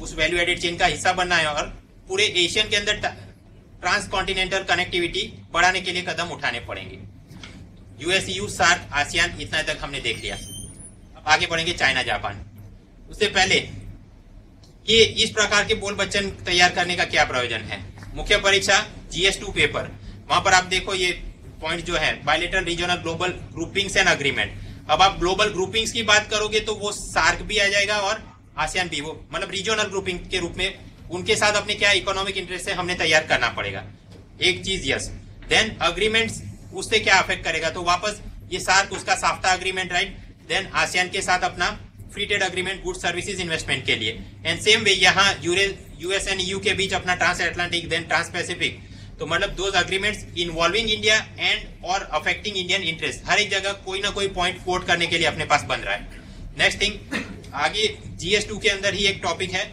उस वैल्यू एडेड चेन का हिस्सा बनना है और पूरे एशियन के अंदर ट्रांस कॉन्टिनेंटल कनेक्टिविटी बढ़ाने के लिए कदम उठाने पड़ेंगे। US, EU, सार्क, आसियान, इतना तक हमने देख लिया। अब आगे बढ़ेंगे चाइना, जापान। उससे पहले ये इस प्रकार के बोल बच्चन तैयार करने का क्या प्रयोजन है? मुख्य परीक्षा GS2 पेपर, वहां पर आप देखो ये पॉइंट जो है, bilateral regional global groupings and agreement. अब आप ग्लोबल ग्रुपिंग्स की बात करोगे तो वो सार्क भी आ जाएगा और आसियान भी, वो मतलब रीजनल ग्रुपिंग के रूप में उनके साथ अपने क्या इकोनॉमिक इंटरेस्ट से हमने तैयार करना पड़ेगा। एक चीज यस, देन अग्रीमेंट्स उससे क्या अफेक्ट करेगा, तो वापस ये सार्क उसका SAFTA agreement, right. Then ASEAN के साथ अपना free trade agreement good services investment के लिए, एंड सेम वे यहाँ US एंड EU के बीच अपना trans Atlantic, then trans Pacific. तो मतलब those agreements involving India and और अफेक्टिंग इंडियन इंटरेस्ट, हर एक जगह कोई ना कोई पॉइंट कोट करने के लिए अपने पास बन रहा है। नेक्स्ट थिंग, आगे GS2 के अंदर ही एक टॉपिक है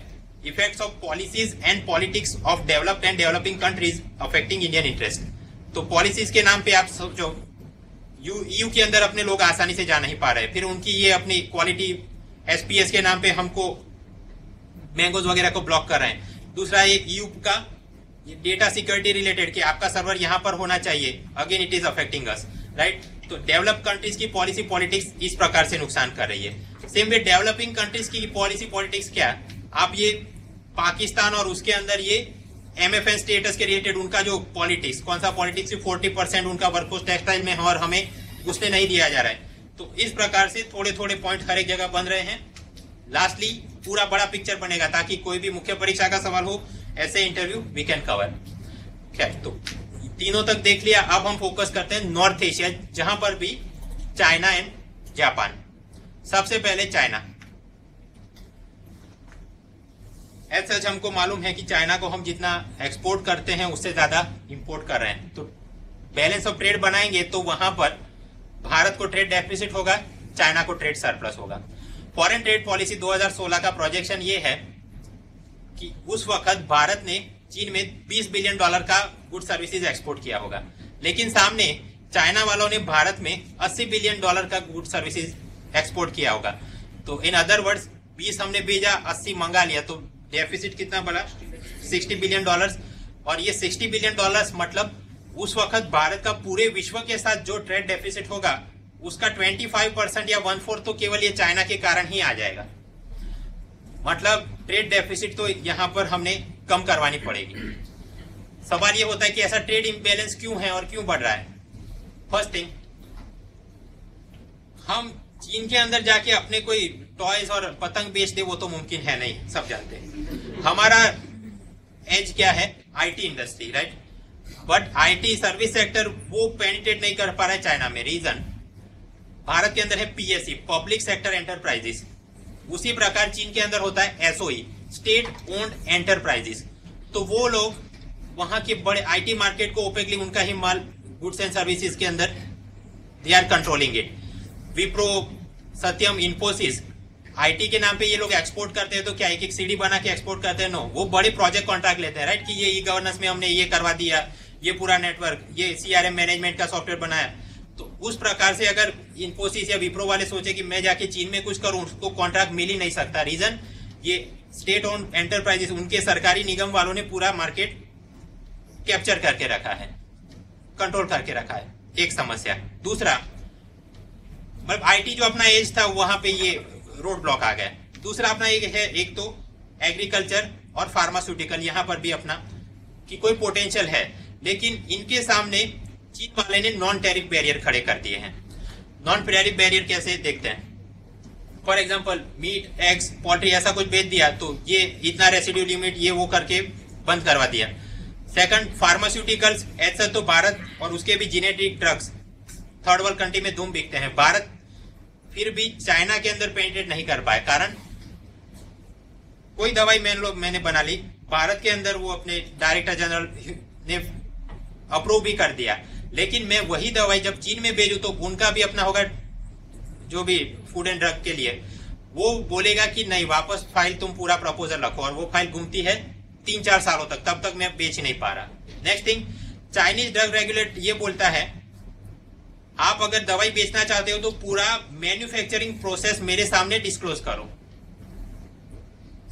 effects of policies and politics of developed and developing countries affecting Indian interest. तो पॉलिसीज के नाम पे आप सोचो, EU के अंदर अपने लोग आसानी से जा नहीं पा रहे, फिर उनकी ये अपनी क्वालिटी SPS के नाम पे हमको मैंगोज वगैरह को ब्लॉक कर रहे हैं। दूसरा ये EU का डेटा सिक्योरिटी रिलेटेड कि आपका सर्वर यहाँ पर होना चाहिए, again it is affecting us, right. तो डेवलप कंट्रीज की पॉलिसी पॉलिटिक्स इस प्रकार से नुकसान कर रही है। सेम वे डेवलपिंग कंट्रीज की पॉलिसी पॉलिटिक्स क्या, आप ये पाकिस्तान और उसके अंदर ये MFN स्टेटस के रिलेटेड उनका जो पॉलिटिक्स, कौन सा पॉलिटिक्स, 40% उनका वर्कफोर्स टेक्सटाइल में है और हमें उसने नहीं दिया जा रहा है। तो इस प्रकार से थोड़े थोड़े पॉइंट हर एक जगह बन रहे हैं। लास्टली पूरा बड़ा पिक्चर बनेगा ताकि कोई भी मुख्य परीक्षा का सवाल हो, ऐसे इंटरव्यू वी कैन कवर। खैर, तो तीनों तक देख लिया। अब हम फोकस करते हैं नॉर्थ एशिया, जहां पर भी चाइना एंड जापान। सबसे पहले चाइना। एज सच हमको मालूम है कि चाइना को हम जितना एक्सपोर्ट करते हैं उससे ज्यादा इंपोर्ट कर रहे हैं। तो बैलेंस ऑफ ट्रेड बनाएंगे तो वहां पर भारत को ट्रेड डेफिसिट होगा, चाइना को ट्रेड सरप्लस होगा। फॉरेन ट्रेड पॉलिसी 2016 का प्रोजेक्शन ये है कि उस वक्त भारत ने चीन में $20 बिलियन का गुड सर्विसेज एक्सपोर्ट किया होगा, लेकिन सामने चाइना वालों ने भारत में $80 बिलियन का गुड सर्विसेज एक्सपोर्ट किया होगा। तो इन अदर वर्ड्स 20 हमने भेजा, 80 मंगा लिया, तो डेफिसिट कितना बड़ा, $60 बिलियन। और ये $60 बिलियन मतलब उस वक्त भारत का पूरे विश्व के साथ जो ट्रेड डेफिसिट होगा उसका 25% या 1/4 तो केवल ये चाइना के कारण ही आ जाएगा। मतलब ट्रेड डेफिसिट तो यहाँ पर हमने कम करवानी पड़ेगी। सवाल ये होता है कि ऐसा ट्रेड इम्बैलेंस क्यों है और क्यों बढ़ रहा है। फर्स्ट थिंग, हम चीन के अंदर जाके अपने कोई टॉयज और पतंग बेच दे वो तो मुमकिन है नहीं, सब जानते हैं। हमारा एज क्या है, IT industry, right. But IT service sector वो पेनिट्रेट नहीं कर पा रहा है चाइना में। रीजन, भारत के अंदर है PSE, पब्लिक सेक्टर एंटरप्राइजेस। उसी प्रकार चीन के अंदर होता है SOE, स्टेट ओन्ड एंटरप्राइजेस। तो वो लोग वहां के बड़े IT मार्केट को ओपेकली उनका ही माल गुड्स एंड सर्विसेज के अंदर they are controlling it. Wipro, Satyam, Infosys, IT के नाम पे ये लोग एक्सपोर्ट करते हैं तो क्या एक CD बना के एक्सपोर्ट करते हैं? नो, वो बड़े प्रोजेक्ट कॉन्ट्रैक्ट लेते हैं, राइट, कि ये गवर्नेंस में हमने ये करवा दिया, ये पूरा नेटवर्क, ये CRM मैनेजमेंट का सॉफ्टवेयर बनाया। तो उस प्रकार से अगर इन्फोसिस या विप्रो वाले सोचे कि मैं जाके चीन में कुछ करूं, उसको कॉन्ट्रैक्ट मिल ही नहीं सकता। रीजन, ये स्टेट ओन्ड एंटरप्राइजेस, उनके सरकारी निगम वालों ने पूरा मार्केट कैप्चर करके रखा है, कंट्रोल करके रखा है। एक समस्या। दूसरा, मतलब IT जो अपना एज था वहां पे ये रोड ब्लॉक आ गया। दूसरा अपना एक है, एक तो एग्रीकल्चर और फार्मास्यूटिकल, यहाँ पर भी अपना कि कोई पोटेंशियल है, लेकिन इनके सामने चीन वाले ने नॉन टैरिफ बैरियर खड़े कर दिए हैं। नॉन टैरिफ बैरियर कैसे देखते हैं? For example, meat, eggs, poultry ऐसा कुछ बेच दिया तो ये इतना रेसिड्यू लिमिट ये वो करके बंद करवा दिया। सेकंड, फार्मास्यूटिकल्स, ऐसा तो भारत और उसके भी genetic drugs third world country में धूम बिकते हैं। भारत फिर भी चाइना के अंदर पेनिट्रेट नहीं कर पाए। कारण, कोई दवाई मैंने बना ली, भारत के अंदर वो अपने डायरेक्टर जनरल ने अप्रूव भी कर दिया, लेकिन मैं वही दवाई जब चीन में भेजूं तो उनका भी अपना होगा जो भी फूड एंड ड्रग के लिए, वो बोलेगा कि नहीं, वापस फाइल तुम पूरा प्रपोजल रखो, और वो फाइल घूमती है 3-4 सालों तक, तब तक मैं बेच नहीं पा रहा। Next thing, Chinese drug regulate ये बोलता है आप अगर दवाई बेचना चाहते हो तो पूरा मैन्युफैक्चरिंग प्रोसेस मेरे सामने डिस्क्लोज करो।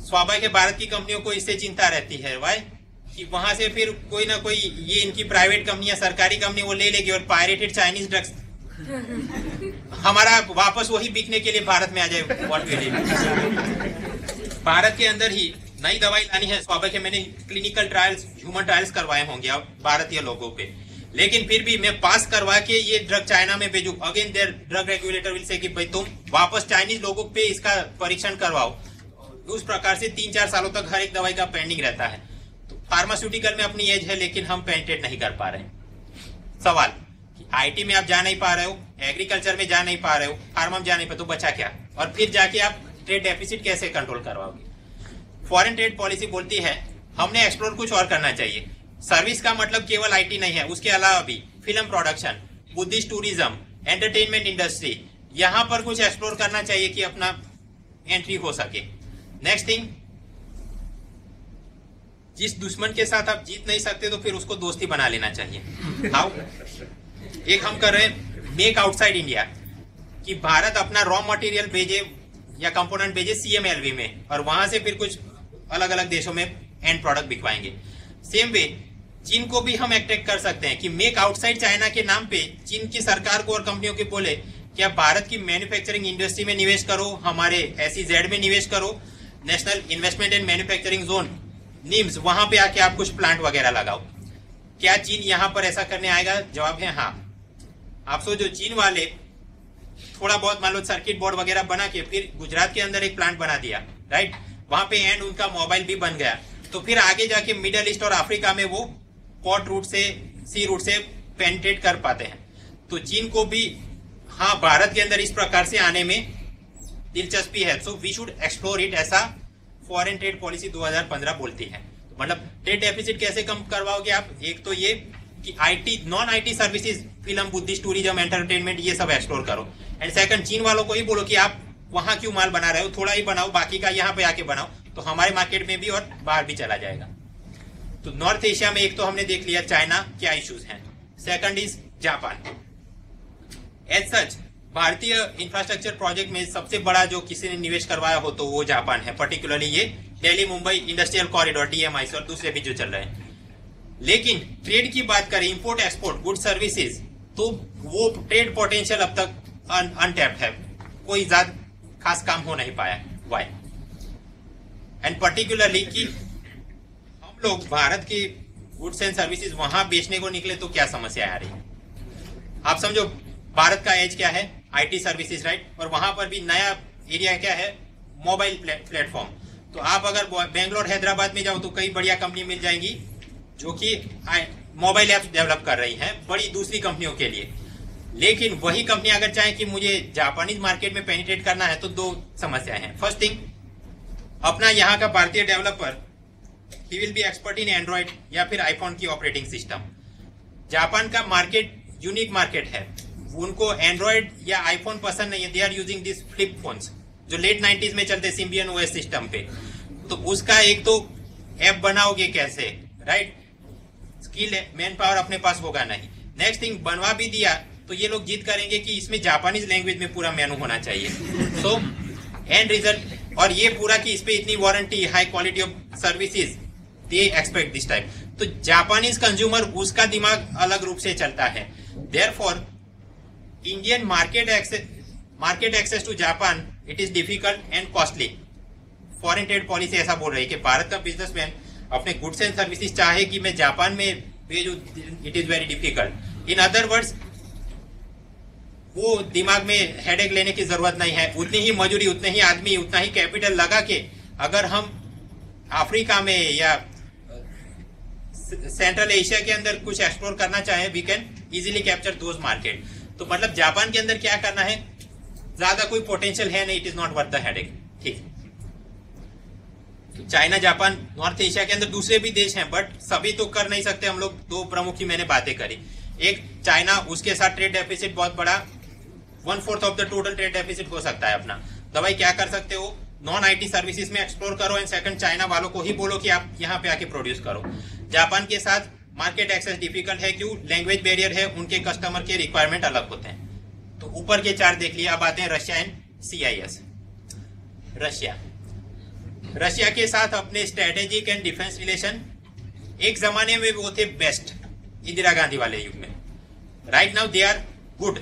स्वाभाविक है भारत की कंपनियों को इससे चिंता रहती है, वाई, कि वहां से फिर कोई ना कोई ये इनकी प्राइवेट कंपनी या सरकारी कंपनी वो ले लेगी और पायरेटेड चाइनीज ड्रग्स हमारा वापस वही बिकने के लिए भारत में आ जाए। What will it? भारत के अंदर ही नई दवाई लानी है, स्वाभाविक है मैंने क्लिनिकल ट्रायल्स, ह्यूमन ट्रायल्स करवाए होंगे अब भारतीय लोगों पे, लेकिन फिर भी मैं पास करवा के ये ड्रग चाइना में भेजू, again their drug regulator will say कि भाई तुम वापस चाइनीज लोगों पे इसका परीक्षण करवाओ। उस प्रकार से 3-4 सालों तक हर एक दवाई का पेंडिंग रहता है। तो फार्मास्यूटिकल में अपनी एज है लेकिन हम पेनिट्रेट नहीं कर पा रहे। सवाल कि IT में आप जा नहीं पा रहे हो, एग्रीकल्चर में जा नहीं पा रहे हो, फार्मा में जा नहीं पा, तो बचा क्या? और फिर जाके आप ट्रेड डेफिसिट कैसे कंट्रोल करवाओगे? फॉरेन ट्रेड पॉलिसी बोलती है हमने एक्सप्लोर कुछ और करना चाहिए। सर्विस का मतलब केवल IT नहीं है, उसके अलावा भी film production, Buddhist tourism, entertainment industry, यहां पर कुछ एक्सप्लोर करना चाहिए कि अपना एंट्री हो सके। नेक्स्ट थिंग, जिस दुश्मन के साथ आप जीत नहीं सकते तो फिर उसको दोस्ती बना लेना चाहिए। हाउ? एक हम कर रहे हैं मेक आउटसाइड इंडिया, कि भारत अपना रॉ मटेरियल भेजे या कंपोनेंट भेजे CMLV में और वहां से फिर कुछ अलग अलग देशों में एंड प्रोडक्ट बिकवाएंगे। सेम वे चीन को भी हम अट्रैक्ट कर सकते हैं कि मेक आउटसाइड चाइना के नाम पे चीन की सरकार को और कंपनियों को बोले कि आप भारत की मैन्युफैक्चरिंग इंडस्ट्री में निवेश करो, हमारे SEZ में निवेश करो, national investment and manufacturing zone NIMS, वहां पे आके आप कुछ प्लांट वगैरह लगाओ। क्या चीन यहां पर ऐसा करने आएगा? जवाब है हाँ। आप सोचो चीन वाले थोड़ा बहुत मान लो सर्किट बोर्ड वगैरह बना के फिर गुजरात के अंदर एक प्लांट बना दिया, राइट, वहां पे एंड उनका मोबाइल भी बन गया, तो फिर आगे जाके मिडल ईस्ट और अफ्रीका में वो पोर्ट रूट से, सी रूट से पेनिट्रेट कर पाते हैं। तो चीन को भी हाँ भारत के अंदर इस प्रकार से आने में दिलचस्पी है, so we should explore it, ऐसा फॉरेन ट्रेड पॉलिसी 2015 बोलती है। तो मतलब ट्रेड डेफिसिट कैसे कम करवाओगे आप? एक तो ये कि IT non IT services, film, Buddhist, tourism, entertainment, ये सब एक्सप्लोर करो। एंड सेकंड, चीन वालों को ही बोलो कि आप वहां क्यों माल बना रहे हो, थोड़ा ही बनाओ, बाकी का यहाँ पे आके बनाओ, तो हमारे मार्केट में भी और बाहर भी चला जाएगा। तो नॉर्थ एशिया में एक तो हमने देख लिया चाइना क्या इश्यूज हैं, second is Japan. As such भारतीय इंफ्रास्ट्रक्चर प्रोजेक्ट में सबसे बड़ा जो किसी ने निवेश करवाया हो तो वो जापान है, पर्टिकुलरली ये Delhi Mumbai industrial corridor DMI और दूसरे भी जो चल रहे हैं। लेकिन ट्रेड की बात करें, इंपोर्ट एक्सपोर्ट, गुड सर्विसेज, तो वो ट्रेड पोटेंशियल अब तक अनटैप्ड है, कोई ज्यादा खास काम हो नहीं पाया। वाई? एंड पर्टिकुलरली कि हम लोग भारत की गुड्स एंड सर्विसेज वहां बेचने को निकले तो क्या समस्या आ रही है? आप समझो भारत का एज क्या है? IT सर्विसेज, राइट, और वहां पर भी नया एरिया क्या है? Mobile platform. तो आप अगर बेंगलोर, हैदराबाद में जाओ तो कई बढ़िया कंपनी मिल जाएंगी जो कि मोबाइल ऐप्स डेवलप कर रही हैं बड़ी दूसरी कंपनियों के लिए। लेकिन वही कंपनी अगर चाहे कि मुझे जापानीज मार्केट में पेनिट्रेट करना है तो दो समस्याएं हैं। फर्स्ट थिंग, अपना यहाँ का भारतीय डेवलपर ही will be expert in Android या फिर आईफोन की ऑपरेटिंग सिस्टम। जापान का मार्केट यूनिक मार्केट है, उनको एंड्रॉइड या आईफोन पसंद नहीं है, they are using this flip phones जो लेट 90s में चलते सिम्बियन OS सिस्टम पे। तो उसका एक तो ऐप बनाओगे कैसे, राइट? स्किल मैन पावर अपने पास होगा नहीं। नेक्स्ट थिंग, बनवा भी दिया तो ये लोग जिद करेंगे कि इसमें जापानीज लैंग्वेज में पूरा मेनू होना चाहिए। सो एंड रिजल्ट, और ये पूरा कि इस पे इतनी warranty, high quality of services, they expect this type. तो जापानीज कंज्यूमर उसका दिमाग अलग रूप से चलता है। Therefore Indian market access to Japan it is difficult and costly. Foreign trade policy ऐसा बोल रही है कि भारत का बिजनेसमैन अपने गुड्स एंड सर्विसेज चाहे कि मैं जापान में भेजूं, it is very difficult. In other words, वो दिमाग में हेडेक लेने की जरूरत नहीं है। उतनी ही मजूरी, उतने ही आदमी, उतना ही कैपिटल लगा के अगर हम अफ्रीका में या सेंट्रल एशिया के अंदर कुछ एक्सप्लोर करना चाहें, we can easily capture those market. तो मतलब जापान के अंदर क्या करना है, ज्यादा कोई पोटेंशियल है नहीं, it is not worth the headache. ठीक, चाइना, जापान, नॉर्थ एशिया के अंदर दूसरे भी देश हैं, बट सभी तो कर नहीं सकते हम लोग। दो प्रमुख ही मैंने बातें करी। एक चाइना, उसके साथ ट्रेड डेफिसिट बहुत बड़ा, 1/4 of the total trade deficit हो सकता है अपना। दवाई क्या कर सकते हो, नॉन IT सर्विसेज में एक्सप्लोर करो। एंड सेकंड, चाइना वालों को ही बोलो कि आप यहाँ पे आके प्रोड्यूस करो। जापान के साथ मार्केट एक्सेस डिफिकल्ट है, क्यों? लैंग्वेज बैरियर है, उनके कस्टमर के रिक्वायरमेंट अलग होते हैं। तो ऊपर के चार देख लिया, अब आते हैं रशिया एंड CIS। रशिया के साथ अपने स्ट्रेटेजिक एंड डिफेंस रिलेशन एक जमाने में वो थे बेस्ट, इंदिरा गांधी वाले युग में। Right now they are good.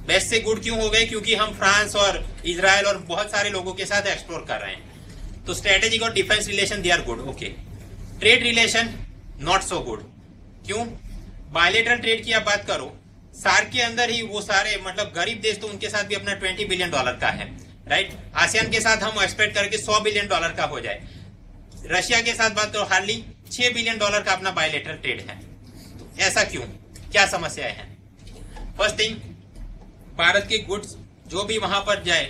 Best से गुड क्यों हो गए? क्योंकि हम फ्रांस और इजराइल और बहुत सारे लोगों के साथ एक्सप्लोर कर रहे हैं। तो स्ट्रेटेजिक और defence relation they are good, okay. Trade relation not so good. क्यों? बायलेटरल ट्रेड की आप बात करो, सार्क के अंदर ही वो सारे मतलब गरीब देश, तो उनके साथ भी अपना $20 बिलियन का है, राइट? आसियान के साथ हम एक्सपेक्ट करके $100 बिलियन का हो जाए। रशिया के साथ बात करो, हार्डली $6 बिलियन का अपना बायलेटरल ट्रेड है। तो ऐसा क्यों, क्या समस्याएं हैं? फर्स्ट थिंग, भारत के गुड्स जो भी वहां पर जाए,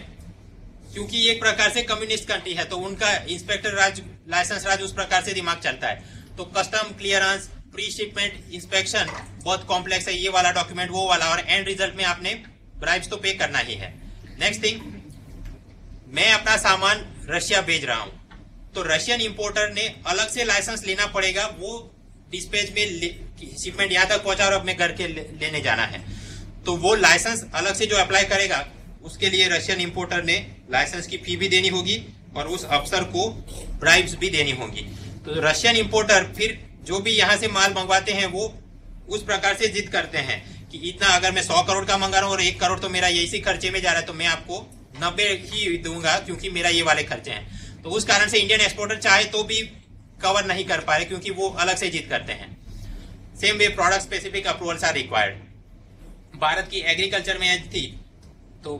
क्योंकि एक प्रकार से कम्युनिस्ट कंट्री है, तो उनका इंस्पेक्टर राज, लाइसेंस राज उस प्रकार से दिमाग चलता है। तो custom clearance, pre shipment inspection बहुत कॉम्प्लेक्स है, ये वाला डॉक्यूमेंट, वो वाला, और एंड रिजल्ट में आपने ब्राइब्स तो पे करना ही है। नेक्स्ट थिंग, मैं अपना सामान रशिया भेज रहा हूं, तो रशियन इंपोर्टर ने अलग से लाइसेंस लेना पड़ेगा, वो डिस्पैच में शिपमेंट यहां तक पहुंचा और अब मैं घर के लेने जाना है, तो वो लाइसेंस अलग से जो अप्लाई करेगा, उसके लिए रशियन इंपोर्टर ने लाइसेंस की फी भी देनी होगी और उस अफसर को ब्राइब्स भी देनी होगी। तो रशियन इंपोर्टर फिर जो भी यहाँ से माल मंगवाते हैं वो उस प्रकार से जिद करते हैं कि इतना अगर मैं 100 करोड़ का मंगा रहा हूँ और 1 करोड़ तो मेरा इसी खर्चे में जा रहा है, तो मैं आपको 90 ही दूंगा क्योंकि मेरा ये वाले खर्चे हैं। तो उस कारण से इंडियन एक्सपोर्टर चाहे तो भी कवर नहीं कर पा रहे क्योंकि वो अलग से जिद करते हैं। Same way product specific approvals are required. Bharat की एग्रीकल्चर में थी तो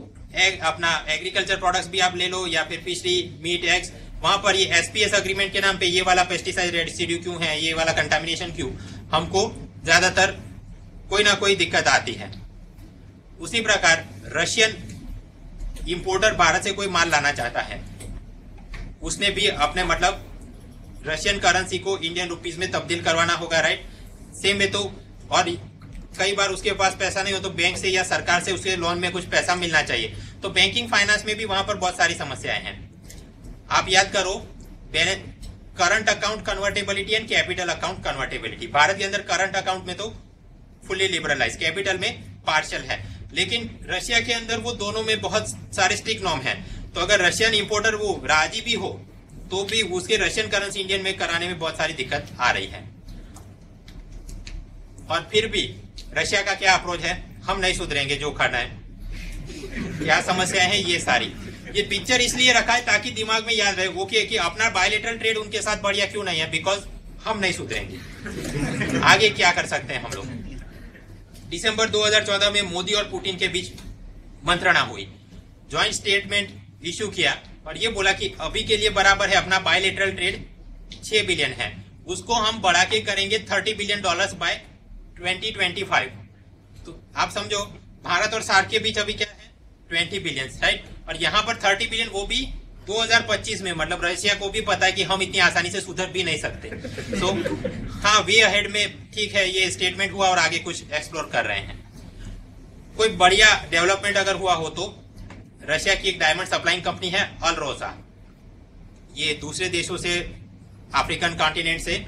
अपना एग्रीकल्चर प्रोडक्ट्स भी आप ले लो या फिर फिशरी, मीट, एग्स, वहां पर ये एसपीएस अग्रीमेंट के नाम पे ये वाला पेस्टिसाइड रेसिड्यू क्यों है, ये वाला कंटामिनेशन क्यों, हमको ज्यादातर कोई ना कोई दिक्कत आती है। उसी प्रकार रशियन इंपोर्टर भारत से कोई माल लाना चाहता है, उसने भी अपने मतलब रशियन करेंसी को इंडियन रुपीज में तब्दील करवाना होगा, राइट। सेम में तो और कई बार उसके पास पैसा नहीं हो तो बैंक से या सरकार से उसके लोन में कुछ पैसा मिलना चाहिए। तो बैंकिंग फाइनेंस में भी वहां पर बहुत सारी समस्याएं हैं। आप याद करो current account convertibility and capital account convertibility. Bharat के अंदर करंट अकाउंट में तो फुल्ली लिबरलाइज, कैपिटल में पार्शियल है, लेकिन रशिया के अंदर वो दोनों में बहुत सारे स्ट्रिक्ट नॉर्म हैं। तो अगर रशियन इंपोर्टर वो राजी भी हो तो भी उसके रशियन करेंसी इंडियन में कराने में बहुत सारी दिक्कत आ रही है। और फिर भी रशिया का क्या अप्रोच है, हम नहीं सुधरेंगे जो खाना है। क्या समस्याएं हैं ये सारी। ये पिक्चर इसलिए रखा है ताकि दिमाग में याद रहे ओके कि अपना बायलैटरल ट्रेड उनके साथ बढ़िया क्यों नहीं है, बिकॉज हम नहीं सुधरेंगे। आगे क्या कर सकते हैं हम लोग। दिसंबर 2014 में मोदी और पुतिन के बीच मंत्रणा हुई, ज्वाइंट स्टेटमेंट इश्यू किया और ये बोला कि अभी के लिए बराबर है अपना बायलैटरल ट्रेड 6 बिलियन है, उसको हम बढ़ा के करेंगे $30 बिलियन बाय 2025। तो आप समझो भारत और सार्क के बीच अभी क्या है 20 बिलियन, राइट। और यहाँ पर 30 बिलियन वो भी 2025 में, मतलब रशिया को भी पता है कि हम इतनी आसानी से सुधर भी नहीं सकते। तो हाँ, वे अहेड में ठीक है ये स्टेटमेंट हुआ और आगे कुछ एक्सप्लोर कर रहे हैं। कोई बढ़िया डेवलपमेंट अगर हुआ हो तो रशिया की एक डायमंड सप्लाइंग कंपनी है अल्रोसा, ये दूसरे देशों से अफ्रीकन कॉन्टिनेंट से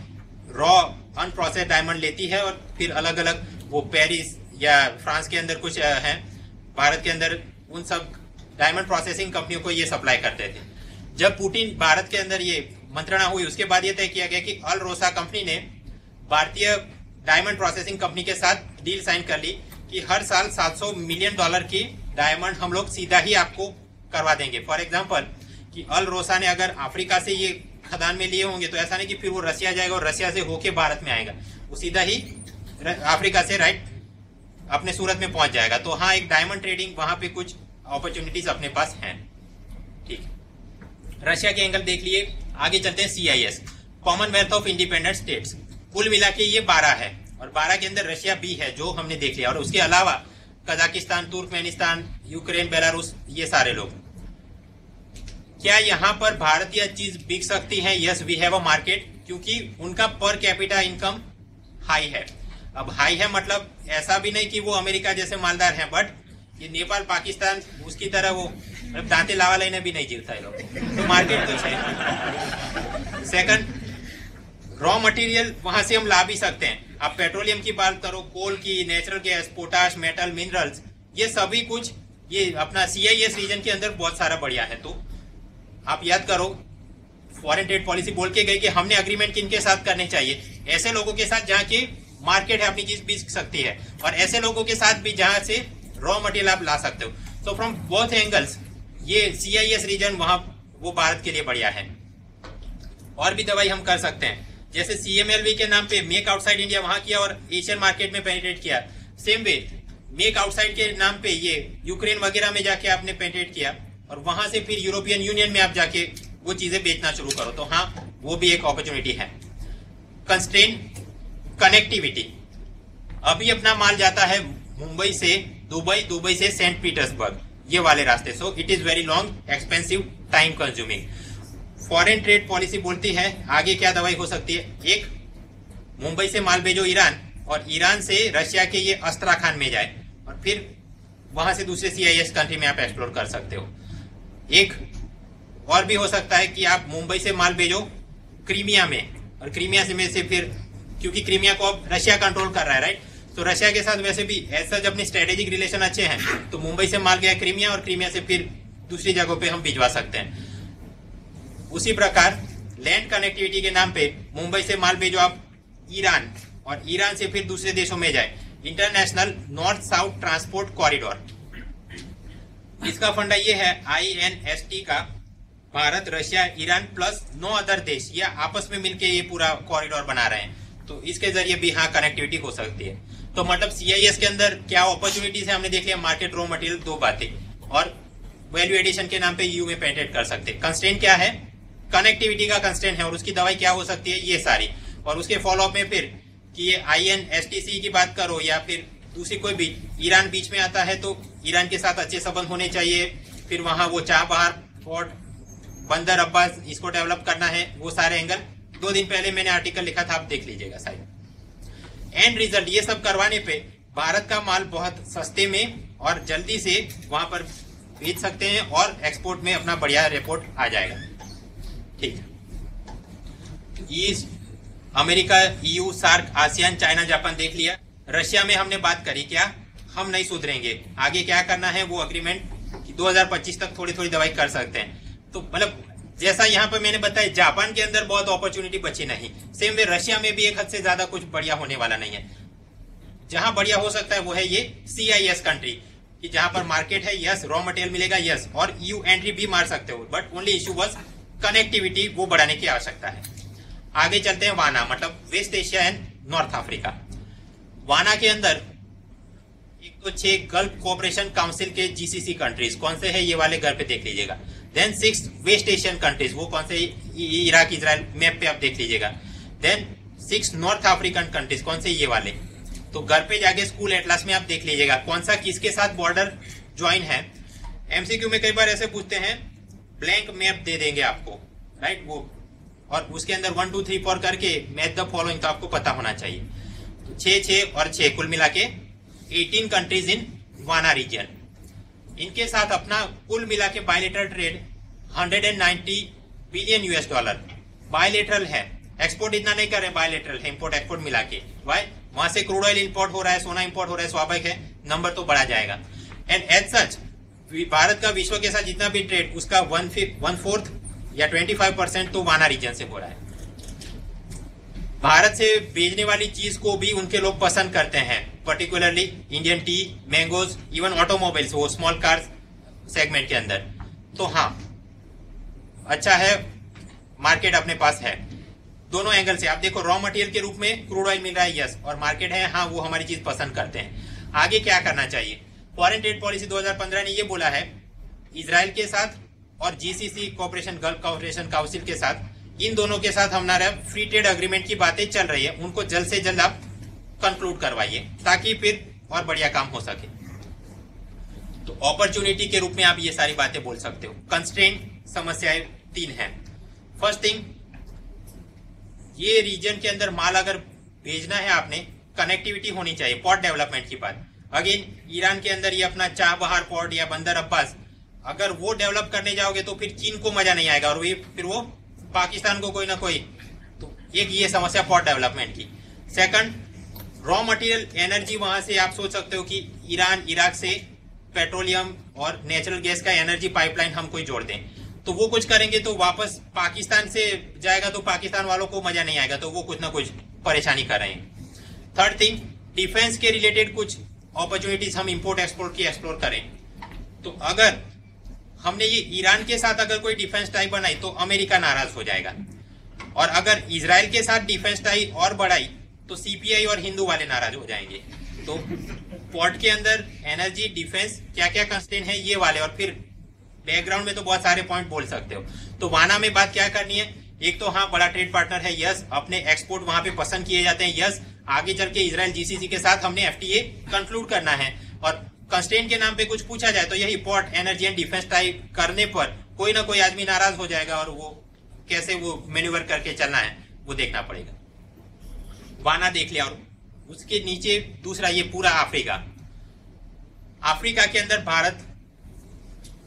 रॉ अनप्रोसेस्ड डायमंड लेती है और फिर अलग अलग वो पेरिस या फ्रांस के अंदर कुछ है, भारत के अंदर उन सब डायमंड प्रोसेसिंग कंपनियों को ये सप्लाई करते थे। जब पुतिन भारत के अंदर ये मंत्रणा हुई उसके बाद ये तय किया गया कि अल्रोसा कंपनी ने भारतीय डायमंड प्रोसेसिंग कंपनी के साथ डील साइन कर ली कि हर साल $700 मिलियन की डायमंड हम लोग सीधा ही आपको करवा देंगे। फॉर एग्जाम्पल कि अल्रोसा ने अगर अफ्रीका से ये खदान में लिए होंगे तो ऐसा नहीं कि फिर वो रसिया जाएगा और रसिया से होके भारत में आएगा, वो सीधा ही अफ्रीका से राइट अपने सूरत में पहुंच जाएगा। तो हाँ, एक डायमंड ट्रेडिंग वहां पे कुछ अपॉर्चुनिटीज अपने पास हैं। ठीक, रशिया के एंगल देख लिए। आगे चलते हैं CIS, Commonwealth of independent states. कुल मिला के ये 12 है और 12 के अंदर रशिया भी है जो हमने देख लिया, और उसके अलावा कजाकिस्तान, तुर्कमेनिस्तान, यूक्रेन, बेलारूस, ये सारे लोग। क्या यहाँ पर भारतीय चीज बिक सकती है? Yes, we have a market, क्योंकि उनका पर कैपिटा इनकम हाई है। अब हाई है मतलब ऐसा भी नहीं कि वो अमेरिका जैसे मालदार हैं, बट ये नेपाल, पाकिस्तान उसकी तरह वो दांते लावा लेने भी नहीं जीता है लोग, तो मार्केट तो है। सेकंड, रॉ मटेरियल वहां से हम ला भी सकते हैं। आप पेट्रोलियम की बात करो, कोल की, natural gas, potash, metal, minerals, ये सभी कुछ ये अपना CIS रीजन के अंदर बहुत सारा बढ़िया है। तो आप याद करो, फॉरेन ट्रेड पॉलिसी बोल के गई कि हमने अग्रीमेंट किनके साथ करने चाहिए, ऐसे लोगों के साथ जहाँ की मार्केट है, अपनी चीज बिक सकती है, और ऐसे लोगों के साथ भी जहां से रॉ मटेरियल आप ला सकते हो। सो फ्रॉम बोथ एंगल्स ये CIS रीजन वहां वो भारत के लिए बढ़िया है। और भी दवाई हम कर सकते हैं, जैसे CMLV के नाम पे मेक आउटसाइड इंडिया वहां किया और एशियन मार्केट में पेनिट्रेट किया। सेम वे मेक आउटसाइड के नाम पे ये यूक्रेन वगैरह में जाके आपने पेनिट्रेट किया और वहां से फिर यूरोपियन यूनियन में आप जाके वो चीजें बेचना शुरू करो। तो हाँ, वो भी एक अपॉर्चुनिटी है। कंस्ट्रेन कनेक्टिविटी, अभी अपना माल जाता है मुंबई से दुबई, दुबई से सेंट पीटर्सबर्ग, ये वाले रास्ते। So it is very long, expensive, time consuming. Foreign trade policy बोलती है आगे क्या दवाई हो सकती है। एक, मुंबई से माल भेजो ईरान, और ईरान से रशिया के ये अस्त्राखान में जाए और फिर वहां से दूसरे CIS कंट्री में आप एक्सप्लोर कर सकते हो। एक और भी हो सकता है कि आप मुंबई से माल भेजो क्रीमिया में, और क्रीमिया से में से फिर, क्योंकि क्रीमिया को अब रशिया कंट्रोल कर रहा है, राइट। तो रशिया के साथ वैसे भी ऐसा जब अपने स्ट्रेटेजिक रिलेशन अच्छे हैं, तो मुंबई से माल गया क्रीमिया और क्रीमिया से फिर दूसरी जगहों पे हम भिजवा सकते हैं। उसी प्रकार लैंड कनेक्टिविटी के नाम पे मुंबई से माल भेजो आप ईरान, और ईरान से फिर दूसरे देशों में जाए, international north south transport corridor. इसका फंडा ये है INST का, Bharat, Russia, Iran plus 9 other देश ये आपस में मिलके ये पूरा कॉरिडोर बना रहे हैं। तो इसके जरिए भी हाँ कनेक्टिविटी हो सकती है। तो मतलब CIS के अंदर क्या अपॉर्चुनिटीज है हमने देख लिया, मार्केट, रॉ मटेरियल, 2 बातें, और वैल्यू एडिशन के नाम पे EU में पेटेंट कर सकते हैं। कंस्ट्रेंट क्या है, कनेक्टिविटी का कंस्ट्रेंट है, और उसकी दवाई क्या हो सकती है, ये सारी। और उसके फॉलोअप में फिर कि ये INSTC की बात करो या फिर दूसरी कोई भी, ईरान बीच में आता है तो ईरान के साथ अच्छे संबंध होने चाहिए। फिर वहां वो चाबहार पोर्ट, बंदर अब्बास, इसको डेवलप करना है, वो सारे एंगल 2 दिन पहले मैंने आर्टिकल लिखा था, आप देख लीजिएगा साइड। एंड रिजल्ट ये सब करवाने पे भारत का माल बहुत सस्ते में और जल्दी से वहां पर बेच सकते हैं और एक्सपोर्ट में अपना बढ़िया रिपोर्ट आ जाएगा। ठीक है, east America, EU, SAARC, ASEAN, China, Japan देख लिया। रशिया में हमने बात करी, क्या हम नहीं सुधरेंगे, आगे क्या करना है वो अग्रीमेंट 2025 तक थोड़ी थोड़ी दवाई कर सकते हैं। तो मतलब जैसा यहाँ पे मैंने बताया, जापान के अंदर बहुत अपॉर्चुनिटी बची नहीं, सेम वे रशिया में भी एक हद से ज्यादा कुछ बढ़िया होने वाला नहीं है। जहां बढ़िया हो सकता है वो है ये CIS कंट्री, कि जहां पर मार्केट है, यस, रॉ मटेरियल मिलेगा, यस, और EU एंट्री भी मार सकते हो, बट ओनली इशू बस कनेक्टिविटी, वो बढ़ाने की आवश्यकता है। आगे चलते हैं वाना, मतलब West Asia and North Africa. वाना के अंदर एक तो 6 गल्फ कोऑपरेशन काउंसिल के GCC कंट्रीज, कौन से है ये वाले घर पे देख लीजिएगा। देन 6 वेस्ट एशियन कंट्रीज, वो कौन से, इराक, इजराइल, मैप पे आप देख लीजिएगा। देन 6 नॉर्थ अफ्रीकन कंट्रीज, कौन से, ये वाले। तो घर पे जाके स्कूल एटलास में आप देख लीजिएगा कौन सा किसके साथ बॉर्डर ज्वाइन है। MCQ में कई बार ऐसे पूछते हैं, ब्लैंक मैप दे देंगे आपको, राइट, वो, और उसके अंदर 1 2 3 4 करके मैच द फॉलोइंग, तो आपको पता होना चाहिए। तो 6 और 6 कुल मिला के 18 कंट्रीज इन वाना रीजन। इनके साथ अपना कुल मिला के बायलेटरल ट्रेड 190 बिलियन $। बायलेटरल है, एक्सपोर्ट इतना नहीं कर रहे, बायलेटरल है, इंपोर्ट एक्सपोर्ट मिला के। वाई, वहां से क्रूड ऑयल इंपोर्ट हो रहा है, सोना इंपोर्ट हो रहा है, स्वाभाविक है नंबर तो बढ़ा जाएगा। एंड एज सच भारत का विश्व के साथ जितना भी ट्रेड, उसका 1/4 या 25% तो वाना रीजन से हो रहा है। भारत से भेजने वाली चीज को भी उनके लोग पसंद करते हैं, particularly Indian T, mangoes, even automobiles, वो स्मॉल कार्स सेगमेंट के अंदर। तो हाँ, अच्छा है, मार्केट अपने पास है दोनों एंगल से। आप देखो, रॉ मटेरियल के रूप में क्रूड ऑयल मिल रहा है, यस, और मार्केट है, हाँ, वो हमारी चीज पसंद करते हैं। आगे क्या करना चाहिए, फॉरेन ट्रेड पॉलिसी 2015 ने ये बोला है, इजराइल के साथ और GCC cooperation, gulf Cooperation Council के साथ, इन दोनों के साथ हमारा फ्री ट्रेड अग्रीमेंट की बातें चल रही है, उनको जल्द से जल्द आप कंक्लूड करवाइए ताकि फिर और बढ़िया काम हो सके। तो अपॉर्चुनिटी के रूप में आप ये सारी बातें बोल सकते हो। कंस्ट्रेंट समस्याएं 3 हैं। फर्स्ट थिंग, ये रीजन के अंदर माल अगर भेजना है आपने, कनेक्टिविटी होनी चाहिए, पोर्ट डेवलपमेंट की बात। अगेन ईरान के अंदर ये अपना चाबहार पोर्ट या बंदर अब्बास, अगर वो डेवलप करने जाओगे तो फिर चीन को मजा नहीं आएगा, और फिर वो पाकिस्तान को कोई ना कोई। तो एक ये समस्या पोर्ट डेवलपमेंट की। सेकंड, रॉ मटेरियल, एनर्जी, वहां से आप सोच सकते हो कि ईरान, इराक से पेट्रोलियम और नेचुरल गैस का एनर्जी पाइपलाइन हम कोई जोड़ दें, तो वो कुछ करेंगे तो वापस पाकिस्तान से जाएगा, तो पाकिस्तान वालों को मजा नहीं आएगा, तो वो कुछ ना कुछ परेशानी कर रहे हैं। थर्ड थिंग, डिफेंस के रिलेटेड कुछ अपॉर्चुनिटीज हम इंपोर्ट एक्सपोर्ट की एक्सप्लोर करें। तो अगर हमने ये ईरान के साथ अगर कोई डिफेंस टाई बनाई तो अमेरिका नाराज हो जाएगा, और अगर इजराइल के साथ डिफेंस टाई और बढ़ाई तो CPI और हिंदू वाले नाराज हो जाएंगे। तो पोर्ट के अंदर एनर्जी, डिफेंस, क्या क्या कंस्ट्रेंट है ये वाले, और फिर बैकग्राउंड में तो बहुत सारे पॉइंट बोल सकते हो। तो वाना में बात क्या करनी है, एक तो हाँ, बड़ा ट्रेड पार्टनर है, यस, अपने एक्सपोर्ट वहां पे पसंद किए जाते हैं, यस, आगे चल के इजराइल GCC के साथ हमने FTA कंक्लूड करना है। और कंस्ट्रेंट के नाम पे कुछ पूछा जाए तो यही port, energy and defence type करने पर कोई ना कोई आदमी नाराज हो जाएगा, और वो कैसे वो मैन्यूवर करके चलना है वो देखना पड़ेगा। वाना देख लिया, और उसके नीचे दूसरा ये पूरा अफ्रीका। अफ्रीका के अंदर भारत,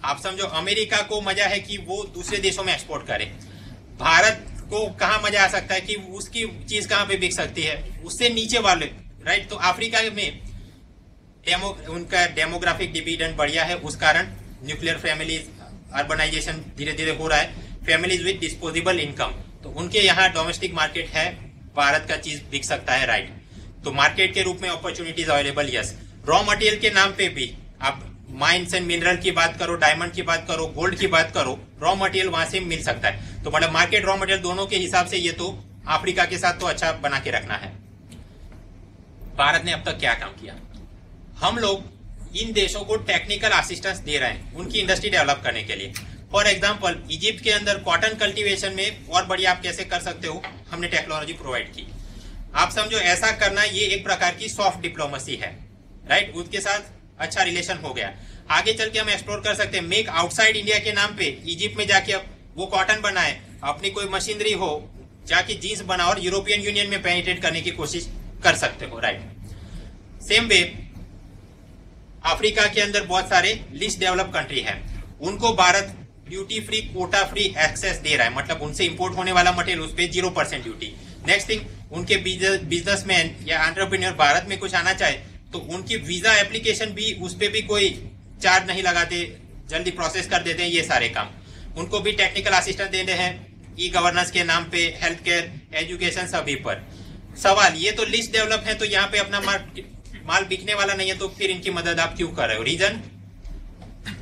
आप समझो अमेरिका को मजा है कि वो दूसरे देशों में एक्सपोर्ट करे, भारत को कहाँ मजा आ सकता है कि उसकी चीज कहाँ पे बिक सकती है, उससे नीचे वाले, राइट। तो अफ्रीका में उनका डेमोग्राफिक डिविडेंड बढ़िया है, उस कारण न्यूक्लियर फैमिली अर्बनाइजेशन धीरे धीरे हो रहा है, फैमिलीज विद डिस्पोजेबल इनकम, तो उनके यहाँ डोमेस्टिक मार्केट है, भारत का चीज बिक सकता है, राइट। तो मार्केट के रूप में opportunities available, yes. Raw material के नाम पे भी आप माइंस एंड मिनरल की बात करो, डायमंड की बात करो, गोल्ड की बात करो, रॉ मटेरियल वहां से मिल सकता है। तो मतलब मार्केट रॉ मटेरियल दोनों के हिसाब से ये तो अफ्रीका के साथ तो अच्छा बना के रखना है। भारत ने अब तक क्या काम किया, हम लोग इन देशों को टेक्निकल असिस्टेंस दे रहे हैं उनकी इंडस्ट्री डेवलप करने के लिए। फॉर एग्जांपल इजिप्ट के अंदर कॉटन कल्टीवेशन में और बढ़िया आप कैसे कर सकते हो, हमने टेक्नोलॉजी प्रोवाइड की। आप समझो ऐसा करना ये एक प्रकार की सॉफ्ट डिप्लोमेसी है, राइट। उसके साथ अच्छा रिलेशन हो गया। आगे चल के हम एक्सप्लोर कर सकते हैं, मेक आउटसाइड इंडिया के नाम पे इजिप्ट में जाके वो कॉटन बनाए, अपनी कोई मशीनरी हो, जाके जीन्स बनाओ और यूरोपियन यूनियन में पेनिट्रेट करने की कोशिश कर सकते हो, राइट। सेम वे अफ्रीका के अंदर बहुत सारे लिस्ट डेवलप कंट्री है, उनको Bharat duty free, quota free access दे रहा है, मतलब उनसे इंपोर्ट होने वाला मटेरियल उस पर 0% ड्यूटी। नेक्स्ट थिंग, उनके बिजनेसमैन या एंटरप्रेन्योर भारत में कुछ आना चाहे तो उनकी वीजा एप्लीकेशन भी उस पर भी कोई चार्ज नहीं लगाते, जल्दी प्रोसेस कर देते हैं ये सारे काम। उनको भी टेक्निकल असिस्टेंस दे रहे हैं ई गवर्नेंस के नाम पे, हेल्थ केयर, एजुकेशन, सभी पर। सवाल ये तो लिस्ट डेवलप है, तो यहाँ पे अपना माल बिकने वाला नहीं है, तो फिर इनकी मदद आप क्यों कर रहे हो? रीजन,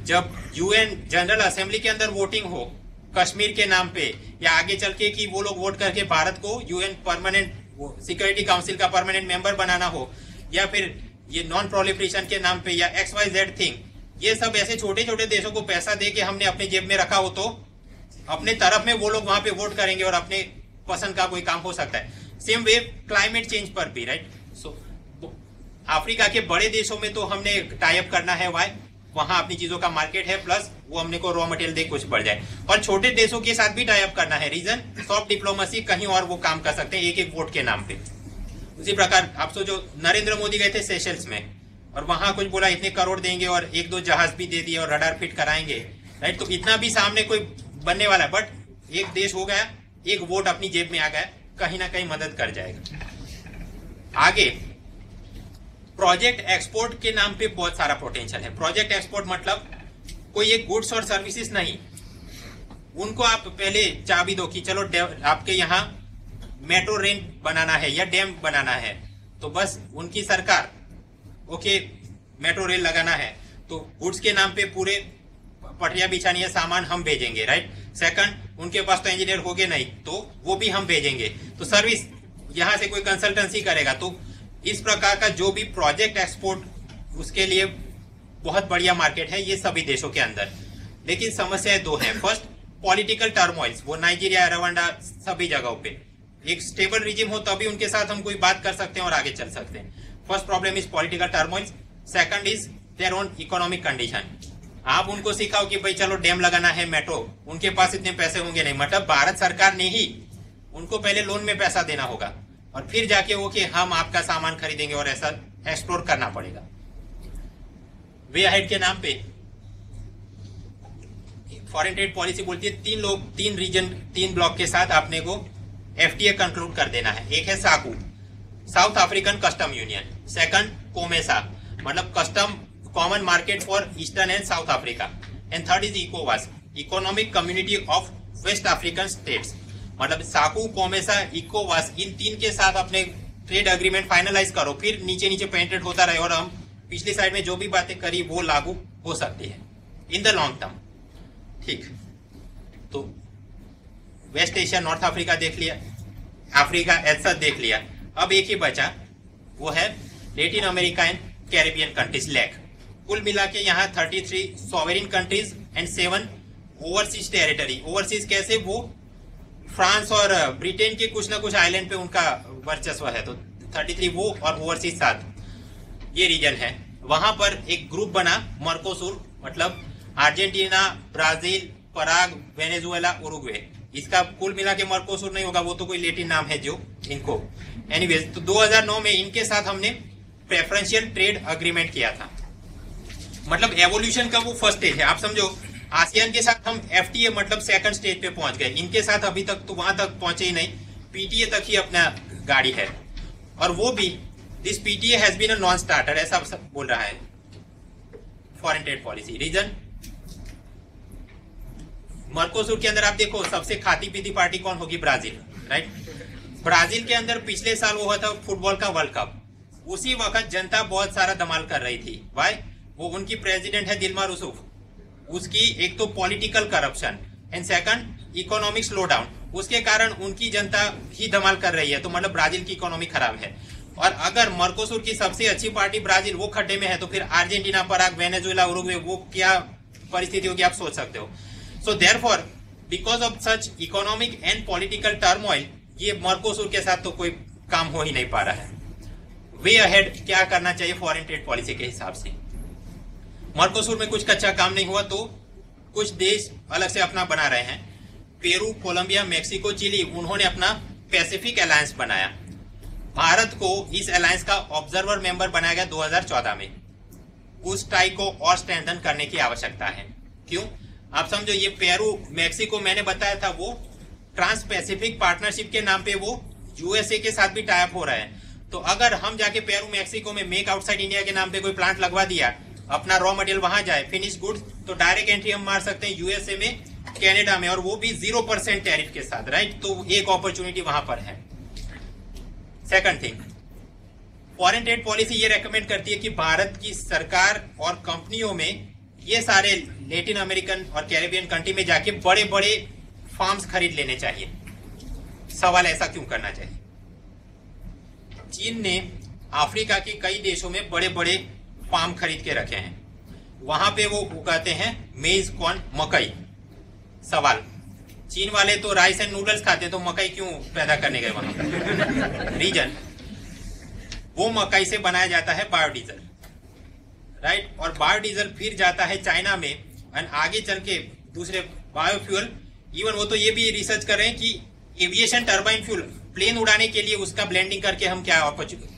जब यूएन जनरल असेंबली के अंदर वोटिंग हो कश्मीर के नाम पे, या आगे चल के कि वो लोग वोट करके भारत को यूएन परमानेंट सिक्योरिटी काउंसिल का परमानेंट मेंबर बनाना हो, या फिर ये नॉन प्रोलिफरेशन के नाम पे, या XYZ थिंग, ये सब ऐसे छोटे छोटे देशों को पैसा दे के हमने अपने जेब में रखा हो तो अपने तरफ में वो लोग वहां पे वोट करेंगे और अपने पसंद का कोई काम हो सकता है। सेम वे क्लाइमेट चेंज पर भी, राइट। सो अफ्रीका के बड़े देशों में तो हमने टाई अप करना है, वाई, वहां अपनी चीजों का मार्केट है, प्लस वो हमने को रॉ मटेरियल दे कुछ बढ़ जाए। और छोटे देशों के साथ भी टाई अप करना है, रीजन सॉफ्ट डिप्लोमेसी, कहीं और वो काम कर सकते हैं एक एक वोट के नाम पे। उसी प्रकार आप सोचो नरेंद्र मोदी गए थे सेशल्स में और वहां कुछ बोला इतने करोड़ देंगे और 1-2 जहाज भी दे दिए और रडार फिट कराएंगे, राइट। तो इतना भी सामने कोई बनने वाला है, बट एक देश हो गया, एक वोट अपनी जेब में आ गया, कहीं ना कहीं मदद कर जाएगा। आगे प्रोजेक्ट एक्सपोर्ट के नाम पे बहुत सारा पोटेंशियल है। प्रोजेक्ट एक्सपोर्ट मतलब कोई एक गुड्स और सर्विसेज नहीं, उनको आप पहले चाबी दो कि चलो आपके यहाँ मेट्रो रेल बनाना है या डैम बनाना है, तो बस उनकी सरकार ओके मेट्रो रेल लगाना है, तो गुड्स के नाम पे पूरे पटरिया बिछानी है, सामान हम भेजेंगे, राइट। सेकंड, उनके पास तो इंजीनियर होगे नहीं, तो वो भी हम भेजेंगे, तो सर्विस यहाँ से कोई कंसल्टेंसी करेगा। तो इस प्रकार का जो भी प्रोजेक्ट एक्सपोर्ट, उसके लिए बहुत बढ़िया मार्केट है ये सभी देशों के अंदर। लेकिन समस्याएं दो हैं। फर्स्ट, पॉलिटिकल टर्मोइल्स, वो नाइजीरिया, रवांडा, सभी जगहों पे एक स्टेबल रिजिम हो तभी उनके साथ हम कोई बात कर सकते हैं और आगे चल सकते हैं। First problem is political turmoils. Second is their own economic condition. आप उनको सिखाओ कि भाई चलो डैम लगाना है, मेट्रो, उनके पास इतने पैसे होंगे नहीं, मतलब भारत सरकार ने ही उनको पहले लोन में पैसा देना होगा और फिर जाके वो कि हम आपका सामान खरीदेंगे, और ऐसा एक्सप्लोर करना पड़ेगा। वे अहेड के नाम पे फॉरेन ट्रेड पॉलिसी बोलती है 3 रीजन, 3 ब्लॉक के साथ आपने को FTA कंक्लूड कर देना है। एक है SACU, South African customs union. Second, COMESA, मतलब customs common market for eastern and south Africa. And third is इकोवास, economic community of West African states. मतलब साकू, कोमेसा, इकोवास, इन 3 के साथ अपने ट्रेड एग्रीमेंट फाइनलाइज करो, फिर नीचे नीचे पेनिट्रेट होता रहे और हम पिछली साइड में जो भी बातें करी वो लागू हो सकती है इन द लॉन्ग टर्म। ठीक, तो वेस्ट एशिया, नॉर्थ अफ्रीका देख लिया, अफ्रीका ऐसा देख लिया। अब एक ही बचा, वो है Latin America and Caribbean countries, LAC. कुल मिला के यहाँ 33 sovereign countries and 7 overseas territory. Overseas कैसे, वो फ्रांस और ब्रिटेन के कुछ ना कुछ आइलैंड पे उनका वर्चस्व है, तो 33 वो और ओवरसीज 7, ये रीजन है। वहां पर एक ग्रुप बना मर्कोसुर, मतलब अर्जेंटीना, ब्राजील, पराग, वेनेजुएला, उरुग्वे। इसका कुल मिला के मर्कोसुर नहीं होगा, वो तो कोई लेटिन नाम है जो इनको। एनीवेज, तो 2009 में इनके साथ हमने प्रेफरेंशियल ट्रेड अग्रीमेंट किया था। मतलब एवोल्यूशन का वो फर्स्ट स्टेज है। आप समझो आसियान के साथ हम FTA मतलब सेकंड स्टेज पे पहुंच गए, इनके साथ अभी तक तो वहां तक पहुंचे ही नहीं, PTA तक ही अपना गाड़ी है। और वो भी this PTA has been a non starter, ऐसा बोल रहा है foreign trade policy. Reason, Mercosur के अंदर आप देखो सबसे खाती पीती पार्टी कौन होगी? Brazil, right. ब्राजील के अंदर पिछले साल वो हुआ था फुटबॉल का वर्ल्ड कप, उसी वक्त जनता बहुत सारा धमाल कर रही थी। वाई? वो उनकी प्रेसिडेंट है दिल्मा रूसेफ, उसकी एक तो political corruption and second economic slow down, उसके कारण उनकी जनता ही धमाल कर रही है। तो मतलब ब्राजील की इकोनॉमी खराब है। और अगर मर्कोसुर की सबसे अच्छी पार्टी ब्राजील वो खड्डे में है, तो फिर अर्जेंटीना, पराग, वेनेजुएला, उरुग्वे, वो क्या परिस्थिति होगी आप सोच सकते हो। So therefore because of such economic and political turmoil, ये मर्कोसुर के साथ तो कोई काम हो ही नहीं पा रहा है। वे अहेड क्या करना चाहिए फॉरेन ट्रेड पॉलिसी के हिसाब से? मर्कोसुर में कुछ कच्चा काम नहीं हुआ, तो कुछ देश अलग से अपना बना रहे हैं। पेरू, कोलंबिया, मेक्सिको, चिली, उन्होंने अपना पैसिफिक अलायंस बनाया। भारत को इस अलायंस का ऑब्जर्वर मेंबर बनाया गया 2014 में। उस टाई को और स्ट्रेंथन करने की आवश्यकता है। क्यों? आप समझो, ये पेरू, मेक्सिको मैंने बताया था, वो ट्रांस पैसिफिक पार्टनरशिप के नाम पे वो यूएसए के साथ भी टाई अप हो रहा है। तो अगर हम जाके पेरू, मेक्सिको में मेक आउटसाइड इंडिया के नाम पे कोई प्लांट लगवा दिया, अपना रॉ मटेरियल वहां जाए, फिनिश गुड्स, तो डायरेक्ट एंट्री हम मार सकते हैं यूएसए में, कनाडा में, और वो भी 0% टैरिफ के साथ, राइट। तो एक अपॉर्चुनिटी वहां पर है। Second thing, foreign trade policy ये रेकमेंड करती है कि भारत की सरकार और कंपनियों में ये सारे लैटिन अमेरिकन और कैरेबियन कंट्री में जाके बड़े बड़े फार्म्स खरीद लेने चाहिए। सवाल ऐसा क्यों करना चाहिए? चीन ने अफ्रीका के कई देशों में बड़े बड़े फार्म खरीद के रखे हैं, वहां पे वो उगाते हैं मेज, कॉर्न, मकई। सवाल, चीन वाले तो राइस एंड नूडल्स खाते हैं, तो मकई क्यों पैदा करने गए वहां? रीजन, वो मकई से बनाया जाता है बायोडीजल, राइट। और बायोडीजल फिर जाता है चाइना में, और आगे चल के दूसरे बायोफ्यूल। इवन वो तो ये भी रिसर्च कर रहे हैं कि एविएशन टर्बाइन फ्यूल, प्लेन उड़ाने के लिए उसका ब्लेंडिंग करके हम क्या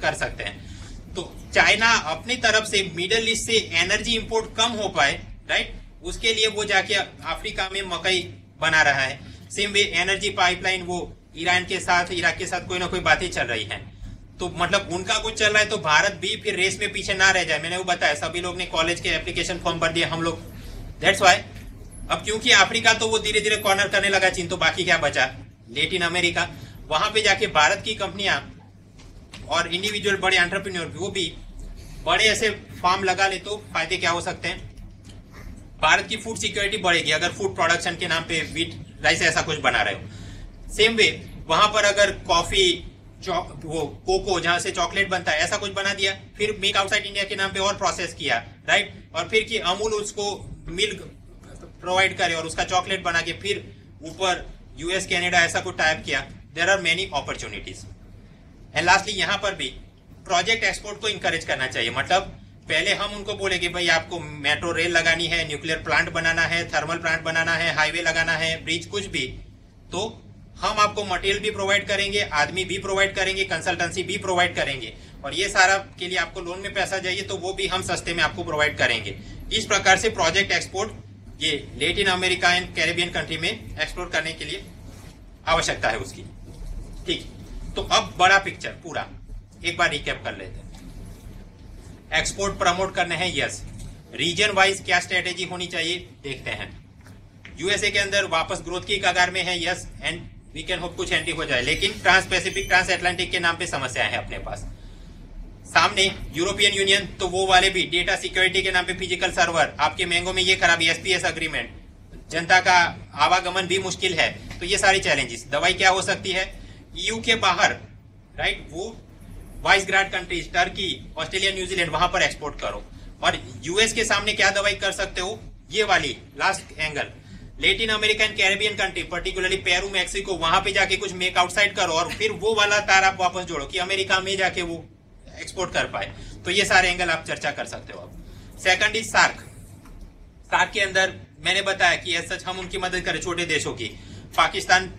कर सकते हैं। तो चाइना अपनी तरफ से मिडल ईस्ट से एनर्जी इंपोर्ट कम हो पाए, राइट, उसके लिए वो जाके अफ्रीका में मकई बना रहा है। सेम वे एनर्जी पाइपलाइन, वो ईरान के साथ, इराक के साथ कोई ना कोई बातें चल रही हैं। तो मतलब उनका कुछ चल रहा है, तो भारत भी फिर रेस में पीछे ना रह जाए। मैंने वो बताया, सभी लोग ने कॉलेज के एप्लीकेशन फॉर्म भर दिए, हम लोग, दैट्स वाई। अब क्योंकि अफ्रीका तो वो धीरे धीरे कॉर्नर करने लगा चीन, तो बाकी क्या बचा? Latin America. वहां पे जाके भारत की कंपनियां और इंडिविजुअल बड़े एंटरप्रेन्योर वो भी बड़े ऐसे फार्म लगा ले, तो फायदे क्या हो सकते हैं? भारत की फूड सिक्योरिटी बढ़ेगी, अगर फूड प्रोडक्शन के नाम पे व्हीट, राइस ऐसा कुछ बना रहे हो। सेम वे वहां पर अगर कॉफी, वो कोको, जहां से चॉकलेट बनता है, ऐसा कुछ बना दिया, फिर मेक आउटसाइड इंडिया के नाम पे और प्रोसेस किया, राइट, और फिर कि अमूल उसको मिल्क प्रोवाइड करे और उसका चॉकलेट बना के फिर ऊपर यूएस, कनाडा ऐसा कुछ टाइप किया। There are many opportunities. And lastly यहाँ पर भी प्रोजेक्ट एक्सपोर्ट को इंकरेज करना चाहिए। मतलब पहले हम उनको बोले कि भाई आपको मेट्रो रेल लगानी है, न्यूक्लियर प्लांट बनाना है, थर्मल प्लांट बनाना है, हाईवे लगाना है, ब्रिज, कुछ भी, तो हम आपको मटेरियल भी प्रोवाइड करेंगे, आदमी भी प्रोवाइड करेंगे, कंसल्टेंसी भी प्रोवाइड करेंगे, और ये सारा के लिए आपको लोन में पैसा चाहिए तो वो भी हम सस्ते में आपको प्रोवाइड करेंगे। इस प्रकार से प्रोजेक्ट एक्सपोर्ट ये Latin America and Caribbean country में एक्सप्लोर करने के लिए आवश्यकता है उसकी। ठीक, तो अब बड़ा पिक्चर पूरा एक बार रिकैप कर लेते हैं। एक्सपोर्ट प्रमोट करने हैं, यस। रीजन वाइज क्या स्ट्रेटेजी होनी चाहिए देखते हैं। यूएसए के अंदर वापस ग्रोथ की कगार में है, yes, and we can hope कुछ एंट्री हो जाए, लेकिन ट्रांस पैसिफिक, ट्रांस अटलांटिक के नाम पे समस्याएं हैं अपने पास। सामने यूरोपियन यूनियन, तो वो वाले भी डेटा सिक्योरिटी के नाम पे फिजिकल सर्वर, आपके मैंगो में ये खराबी, एसपीएस अग्रीमेंट, जनता का आवागमन भी मुश्किल है। तो ये सारी चैलेंजेस। दवाई क्या हो सकती है? ईयू के बाहर, राइट, वो vice grant countries, Turkey, Australia, New Zealand, वहां पर एक्सपोर्ट करो। और यूएस के सामने क्या दवाई कर सकते हो? ये वाली last angle, Latin American Caribbean country, particularly Peru, Mexico, वहां पे जाके कुछ मेक आउटसाइड करो, और फिर वो वाला तार आप वापस जोड़ो कि अमेरिका में जाके वो एक्सपोर्ट कर पाए। तो ये सारे एंगल आप चर्चा कर सकते हो। अब सेकंड इज सार्क। सार्क के अंदर मैंने बताया कि ऐसा हम उनकी मदद करें, छोटे देशों की। पाकिस्तान,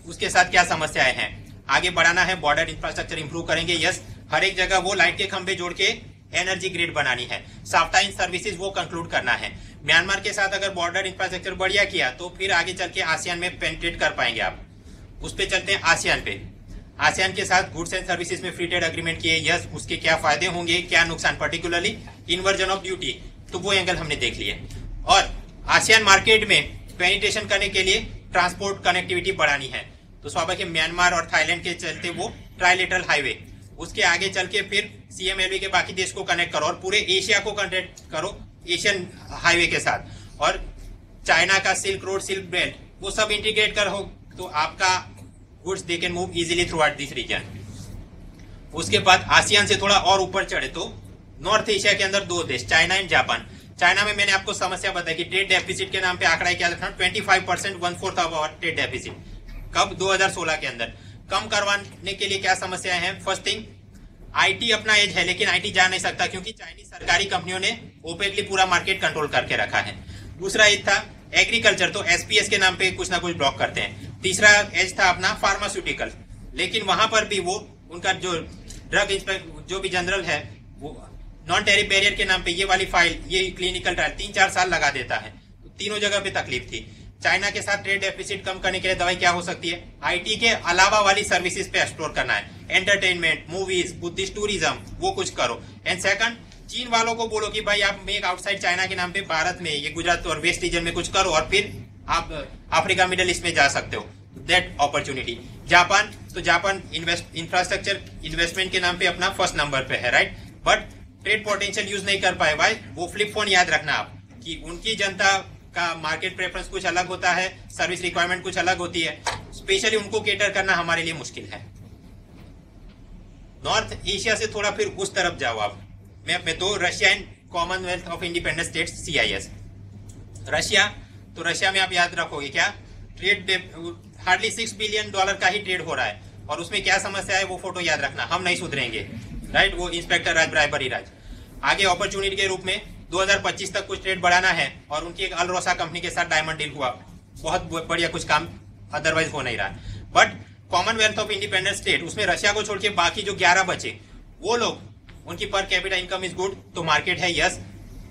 उसके साथ क्या समस्याएं हैं, आगे बढ़ाना है, बॉर्डर इंफ्रास्ट्रक्चर इंप्रूव करेंगे, यस, हर एक जगह वो लाइट के खंभे जोड़ के एनर्जी ग्रिड बनानी है, साफ्टाइन सर्विसेज वो कंक्लूड करना है। म्यांमार के साथ अगर बॉर्डर इंफ्रास्ट्रक्चर बढ़िया किया तो फिर आगे चल के आसियान में पेनिट्रेट कर पाएंगे आप। उस पे चलते हैं आसियान पे। आसियान के साथ गुड्स एंड सर्विसेज में फ्री ट्रेड एग्रीमेंट किए, यस, उसके क्या फायदे होंगे, क्या नुकसान, पर्टिकुलरली इन्वर्जन ऑफ ड्यूटी, तो वो एंगल हमने देख लिए। और आसियान मार्केट में पेनिट्रेशन करने के लिए ट्रांसपोर्ट कनेक्टिविटी बढ़ानी है। तो स्वाभाविक म्यांमार और थाईलैंड के चलते वो ट्राइलेटरल हाईवे, उसके आगे चल के फिर CMLV के बाकी देश को कनेक्ट करो और पूरे एशिया को कनेक्ट करो एशियन हाईवे के साथ, और चाइना का सिल्क रोड, सिल्क बेल्ट, वो सब इंटीग्रेट करो तो आपका goods they can move easily throughout this region. उसके बाद आसियान से थोड़ा और ऊपर चढ़े तो नॉर्थ एशिया के अंदर 2 देश, चाइना एंड जापान। चाइना में मैंने आपको समस्या बताई कि ट्रेड डेफिसिट के नाम पे आंकड़ा क्या रखना, 25%, 1/4 ऑफ आवर ट्रेड डेफिसिट। कब? 2016 के अंदर। कम करवाने के लिए क्या समस्याएं हैं? फर्स्ट थिंग, IT अपना एज है, लेकिन IT जा नहीं सकता क्योंकि चाइनीज सरकारी कंपनियों ने ओपेकली पूरा मार्केट कंट्रोल करके रखा है। दूसरा एज था एग्रीकल्चर, तो SPS के नाम पे कुछ ना कुछ ब्लॉक करते हैं। तीसरा एज था अपना फार्मास्यूटिकल, लेकिन वहां पर भी वो उनका जो ड्रग इंस्पेक्टर जो भी जनरल है वो नॉन टैरिफ बैरियर के नाम पे ये वाली फाइल, ये क्लिनिकल ट्रायल 3-4 साल लगा देता है। तो तीनों जगह पे तकलीफ थी। चाइना के साथ ट्रेड डेफिसिट कम करने के लिए दवाई क्या हो सकती है? IT के अलावा वाली सर्विसेज पे एक्सप्लोर करना है, एंटरटेनमेंट, मूवीज, बुद्धिस्ट टूरिज्म, वो कुछ करो। एंड सेकंड, चीन वालों को बोलो कि भाई आप मेक आउटसाइड चाइना के नाम पे भारत में, ये गुजरात और वेस्ट रीजन में कुछ करो और फिर आप अफ्रीका, मिडिल ईस्ट में जा सकते हो। That opportunity. जापान, तो जापान इंफ्रास्ट्रक्चर इन्वेस्टमेंट के नाम पे अपना फर्स्ट नंबर पे है, right, but trade potential use नहीं कर पाए। भाई वो फ्लिप फोन याद रखना आप कि उनकी जनता का मार्केट प्रेफरेंस कुछ अलग होता है, सर्विस रिक्वायरमेंट कुछ अलग होती है, स्पेशली उनको केटर करना हमारे लिए मुश्किल है। नॉर्थ एशिया से थोड़ा फिर उस तरफ जाओ आप मैप में, तो Russia and Commonwealth of independent states CIS। Russia, तो रशिया में आप याद रखोगे क्या, ट्रेड हार्डली $6 बिलियन का ही ट्रेड हो रहा है, और उसमें क्या समस्या है वो फोटो याद रखना, हम नहीं सुधरेंगे, राइट। वो इंस्पेक्टर राज, ब्राइबरी राज। आगे अपॉर्चुनिटी के रूप में 2025 तक कुछ ट्रेड बढ़ाना है, और उनकी एक अल्रोसा कंपनी के साथ डायमंड डील हुआ, बहुत बढ़िया कुछ काम अदरवाइज हो नहीं रहा। But Commonwealth of Independent state, उसमें रशिया को छोड़ के बाकी जो 11 बचे, वो लोग, उनकी per capita income is good, तो मार्केट है, यस।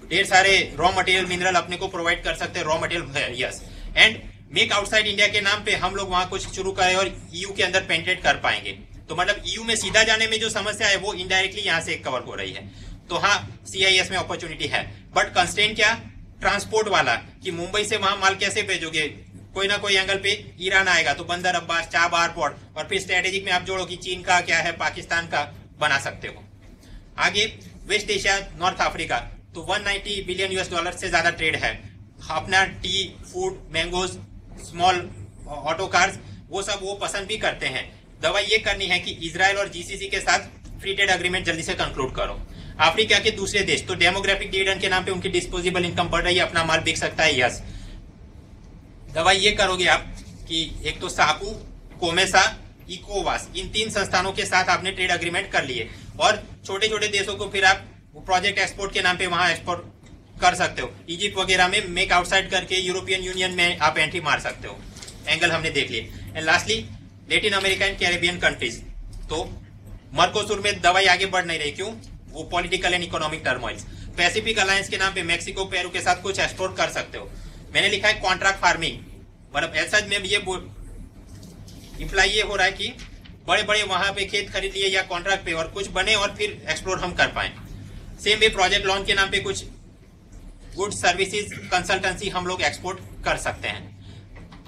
ढेर सारे रॉ मटेरियल, मिनरल अपने को प्रोवाइड कर सकते हैं, रॉ मटेरियल है, yes. And make outside India के नाम पे हम लोग वहां कुछ शुरू करें और EU के अंदर पेंट्रेट कर पाएंगे। तो मतलब EU में सीधा जाने में जो समस्या है वो इनडायरेक्टली यहाँ से कवर हो रही है। तो हाँ, CIS में अपॉर्चुनिटी है, बट कंस्ट्रेंट क्या, ट्रांसपोर्ट वाला, कि मुंबई से वहां माल कैसे भेजोगे, कोई ना कोई एंगल पे ईरान आएगा तो बंदर अब्बास, चाबहार पोर्ट, और फिर स्ट्रेटेजिक में आप जोड़ो कि चीन का क्या है, पाकिस्तान का बना सकते हो। आगे वेस्ट एशिया, नॉर्थ अफ्रीका, तो $190 बिलियन से ज्यादा ट्रेड है। अपना T, food, mangoes, small auto cars, वो सब वो पसंद भी करते हैं। दवा ये करनी है कि इजराइल और GCC के साथ फ्री ट्रेड एग्रीमेंट जल्दी से कंक्लूड करो। अफ्रीका के दूसरे देश, तो डेमोग्राफिक डिविडेंड के नाम पे उनकी डिस्पोजेबल इनकम बढ़ रही है, अपना माल बिक सकता है, यस। दवा ये करोगे आप कि एक तो साकू, कोमेसा, इकोवास, इन 3 संस्थानों के साथ आपने ट्रेड एग्रीमेंट कर लिए, और छोटे छोटे देशों को फिर आप प्रोजेक्ट एक्सपोर्ट के नाम पे वहां एक्सपोर्ट कर सकते हो। इजिप्ट वगैरह में मेक आउटसाइड करके यूरोपियन यूनियन में आप एंट्री मार सकते हो। एंगल हमने देख लिए। And lastly Latin America and Caribbean countries, तो मर्कोसुर में दवाई आगे बढ़ नहीं रही, क्यों? वो political and economic turmoils. Pacific alliance के नाम पे मैक्सिको, पेरू के साथ कुछ एक्सप्लोर कर सकते हो। मैंने लिखा है कॉन्ट्रैक्ट फार्मिंग, मतलब ऐसा में ये इंप्लाई ये हो रहा है कि बड़े बड़े वहां पे खेत खरीद लिए या कॉन्ट्रैक्ट पे, और कुछ बने और फिर एक्सप्लोर हम कर पाए। सेम वे प्रोजेक्ट लॉन्च के नाम पे कुछ गुड सर्विसेज कंसल्टेंसी हम लोग एक्सपोर्ट कर सकते हैं।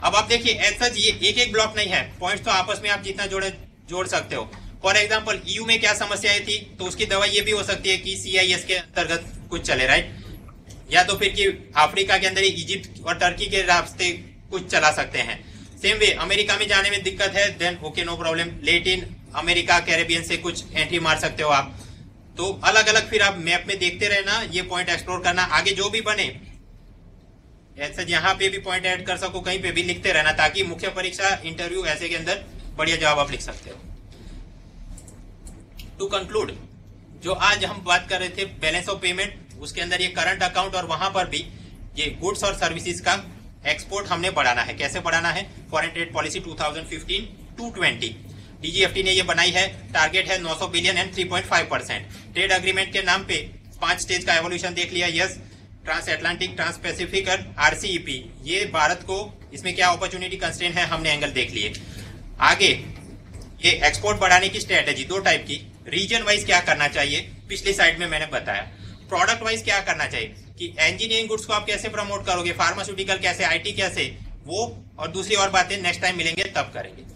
अब आप देखिए ऐसा ये एक एक ब्लॉक नहीं है, पॉइंट्स तो आपस में आप जितना जोड़ सकते हो। फॉर एग्जाम्पल EU में क्या समस्याएं थी, तो उसकी दवा ये भी हो सकती है कि CIS के अंतर्गत कुछ चले, राइट, या तो फिर कि अफ्रीका के अंदर इजिप्ट और टर्की के रास्ते कुछ चला सकते हैं। सेम वे अमेरिका में जाने में दिक्कत है, then okay no problem, Latin America, Caribbean से कुछ एंट्री मार सकते हो आप। तो अलग अलग फिर आप मैप में देखते रहना, ये पॉइंट एक्सप्लोर करना, आगे जो भी बने ऐसा यहाँ पे भी पॉइंट ऐड कर सको, कहीं पे भी लिखते रहना, ताकि मुख्य परीक्षा, इंटरव्यू ऐसे के अंदर बढ़िया जवाब आप लिख सकते हो। टू कंक्लूड, जो आज हम बात कर रहे थे बैलेंस ऑफ पेमेंट, उसके अंदर ये करंट अकाउंट, और वहां पर भी ये गुड्स और सर्विसेज का एक्सपोर्ट हमने बढ़ाना है। कैसे बढ़ाना है? फॉरेन ट्रेड पॉलिसी 2015-20 DGFT ने ये बनाई है, टारगेट है 900 बिलियन एंड 3.5%। ट्रेड एग्रीमेंट के नाम पे 5 स्टेज का एवोल्यूशन देख लिया, yes, trans Atlantic, trans Pacific और RCEP। ये भारत को इसमें क्या अपॉर्चुनिटी कंस्ट्रेंट है हमने एंगल देख लिए। आगे ये एक्सपोर्ट बढ़ाने की स्ट्रेटेजी 2 टाइप की, रीजन वाइज क्या करना चाहिए, पिछली साइड में मैंने बताया। प्रोडक्ट वाइज क्या करना चाहिए, कि इंजीनियरिंग गुड्स को आप कैसे प्रमोट करोगे, फार्मास्यूटिकल कैसे, आईटी कैसे, वो और दूसरी और बातें नेक्स्ट टाइम मिलेंगे तब करेंगे।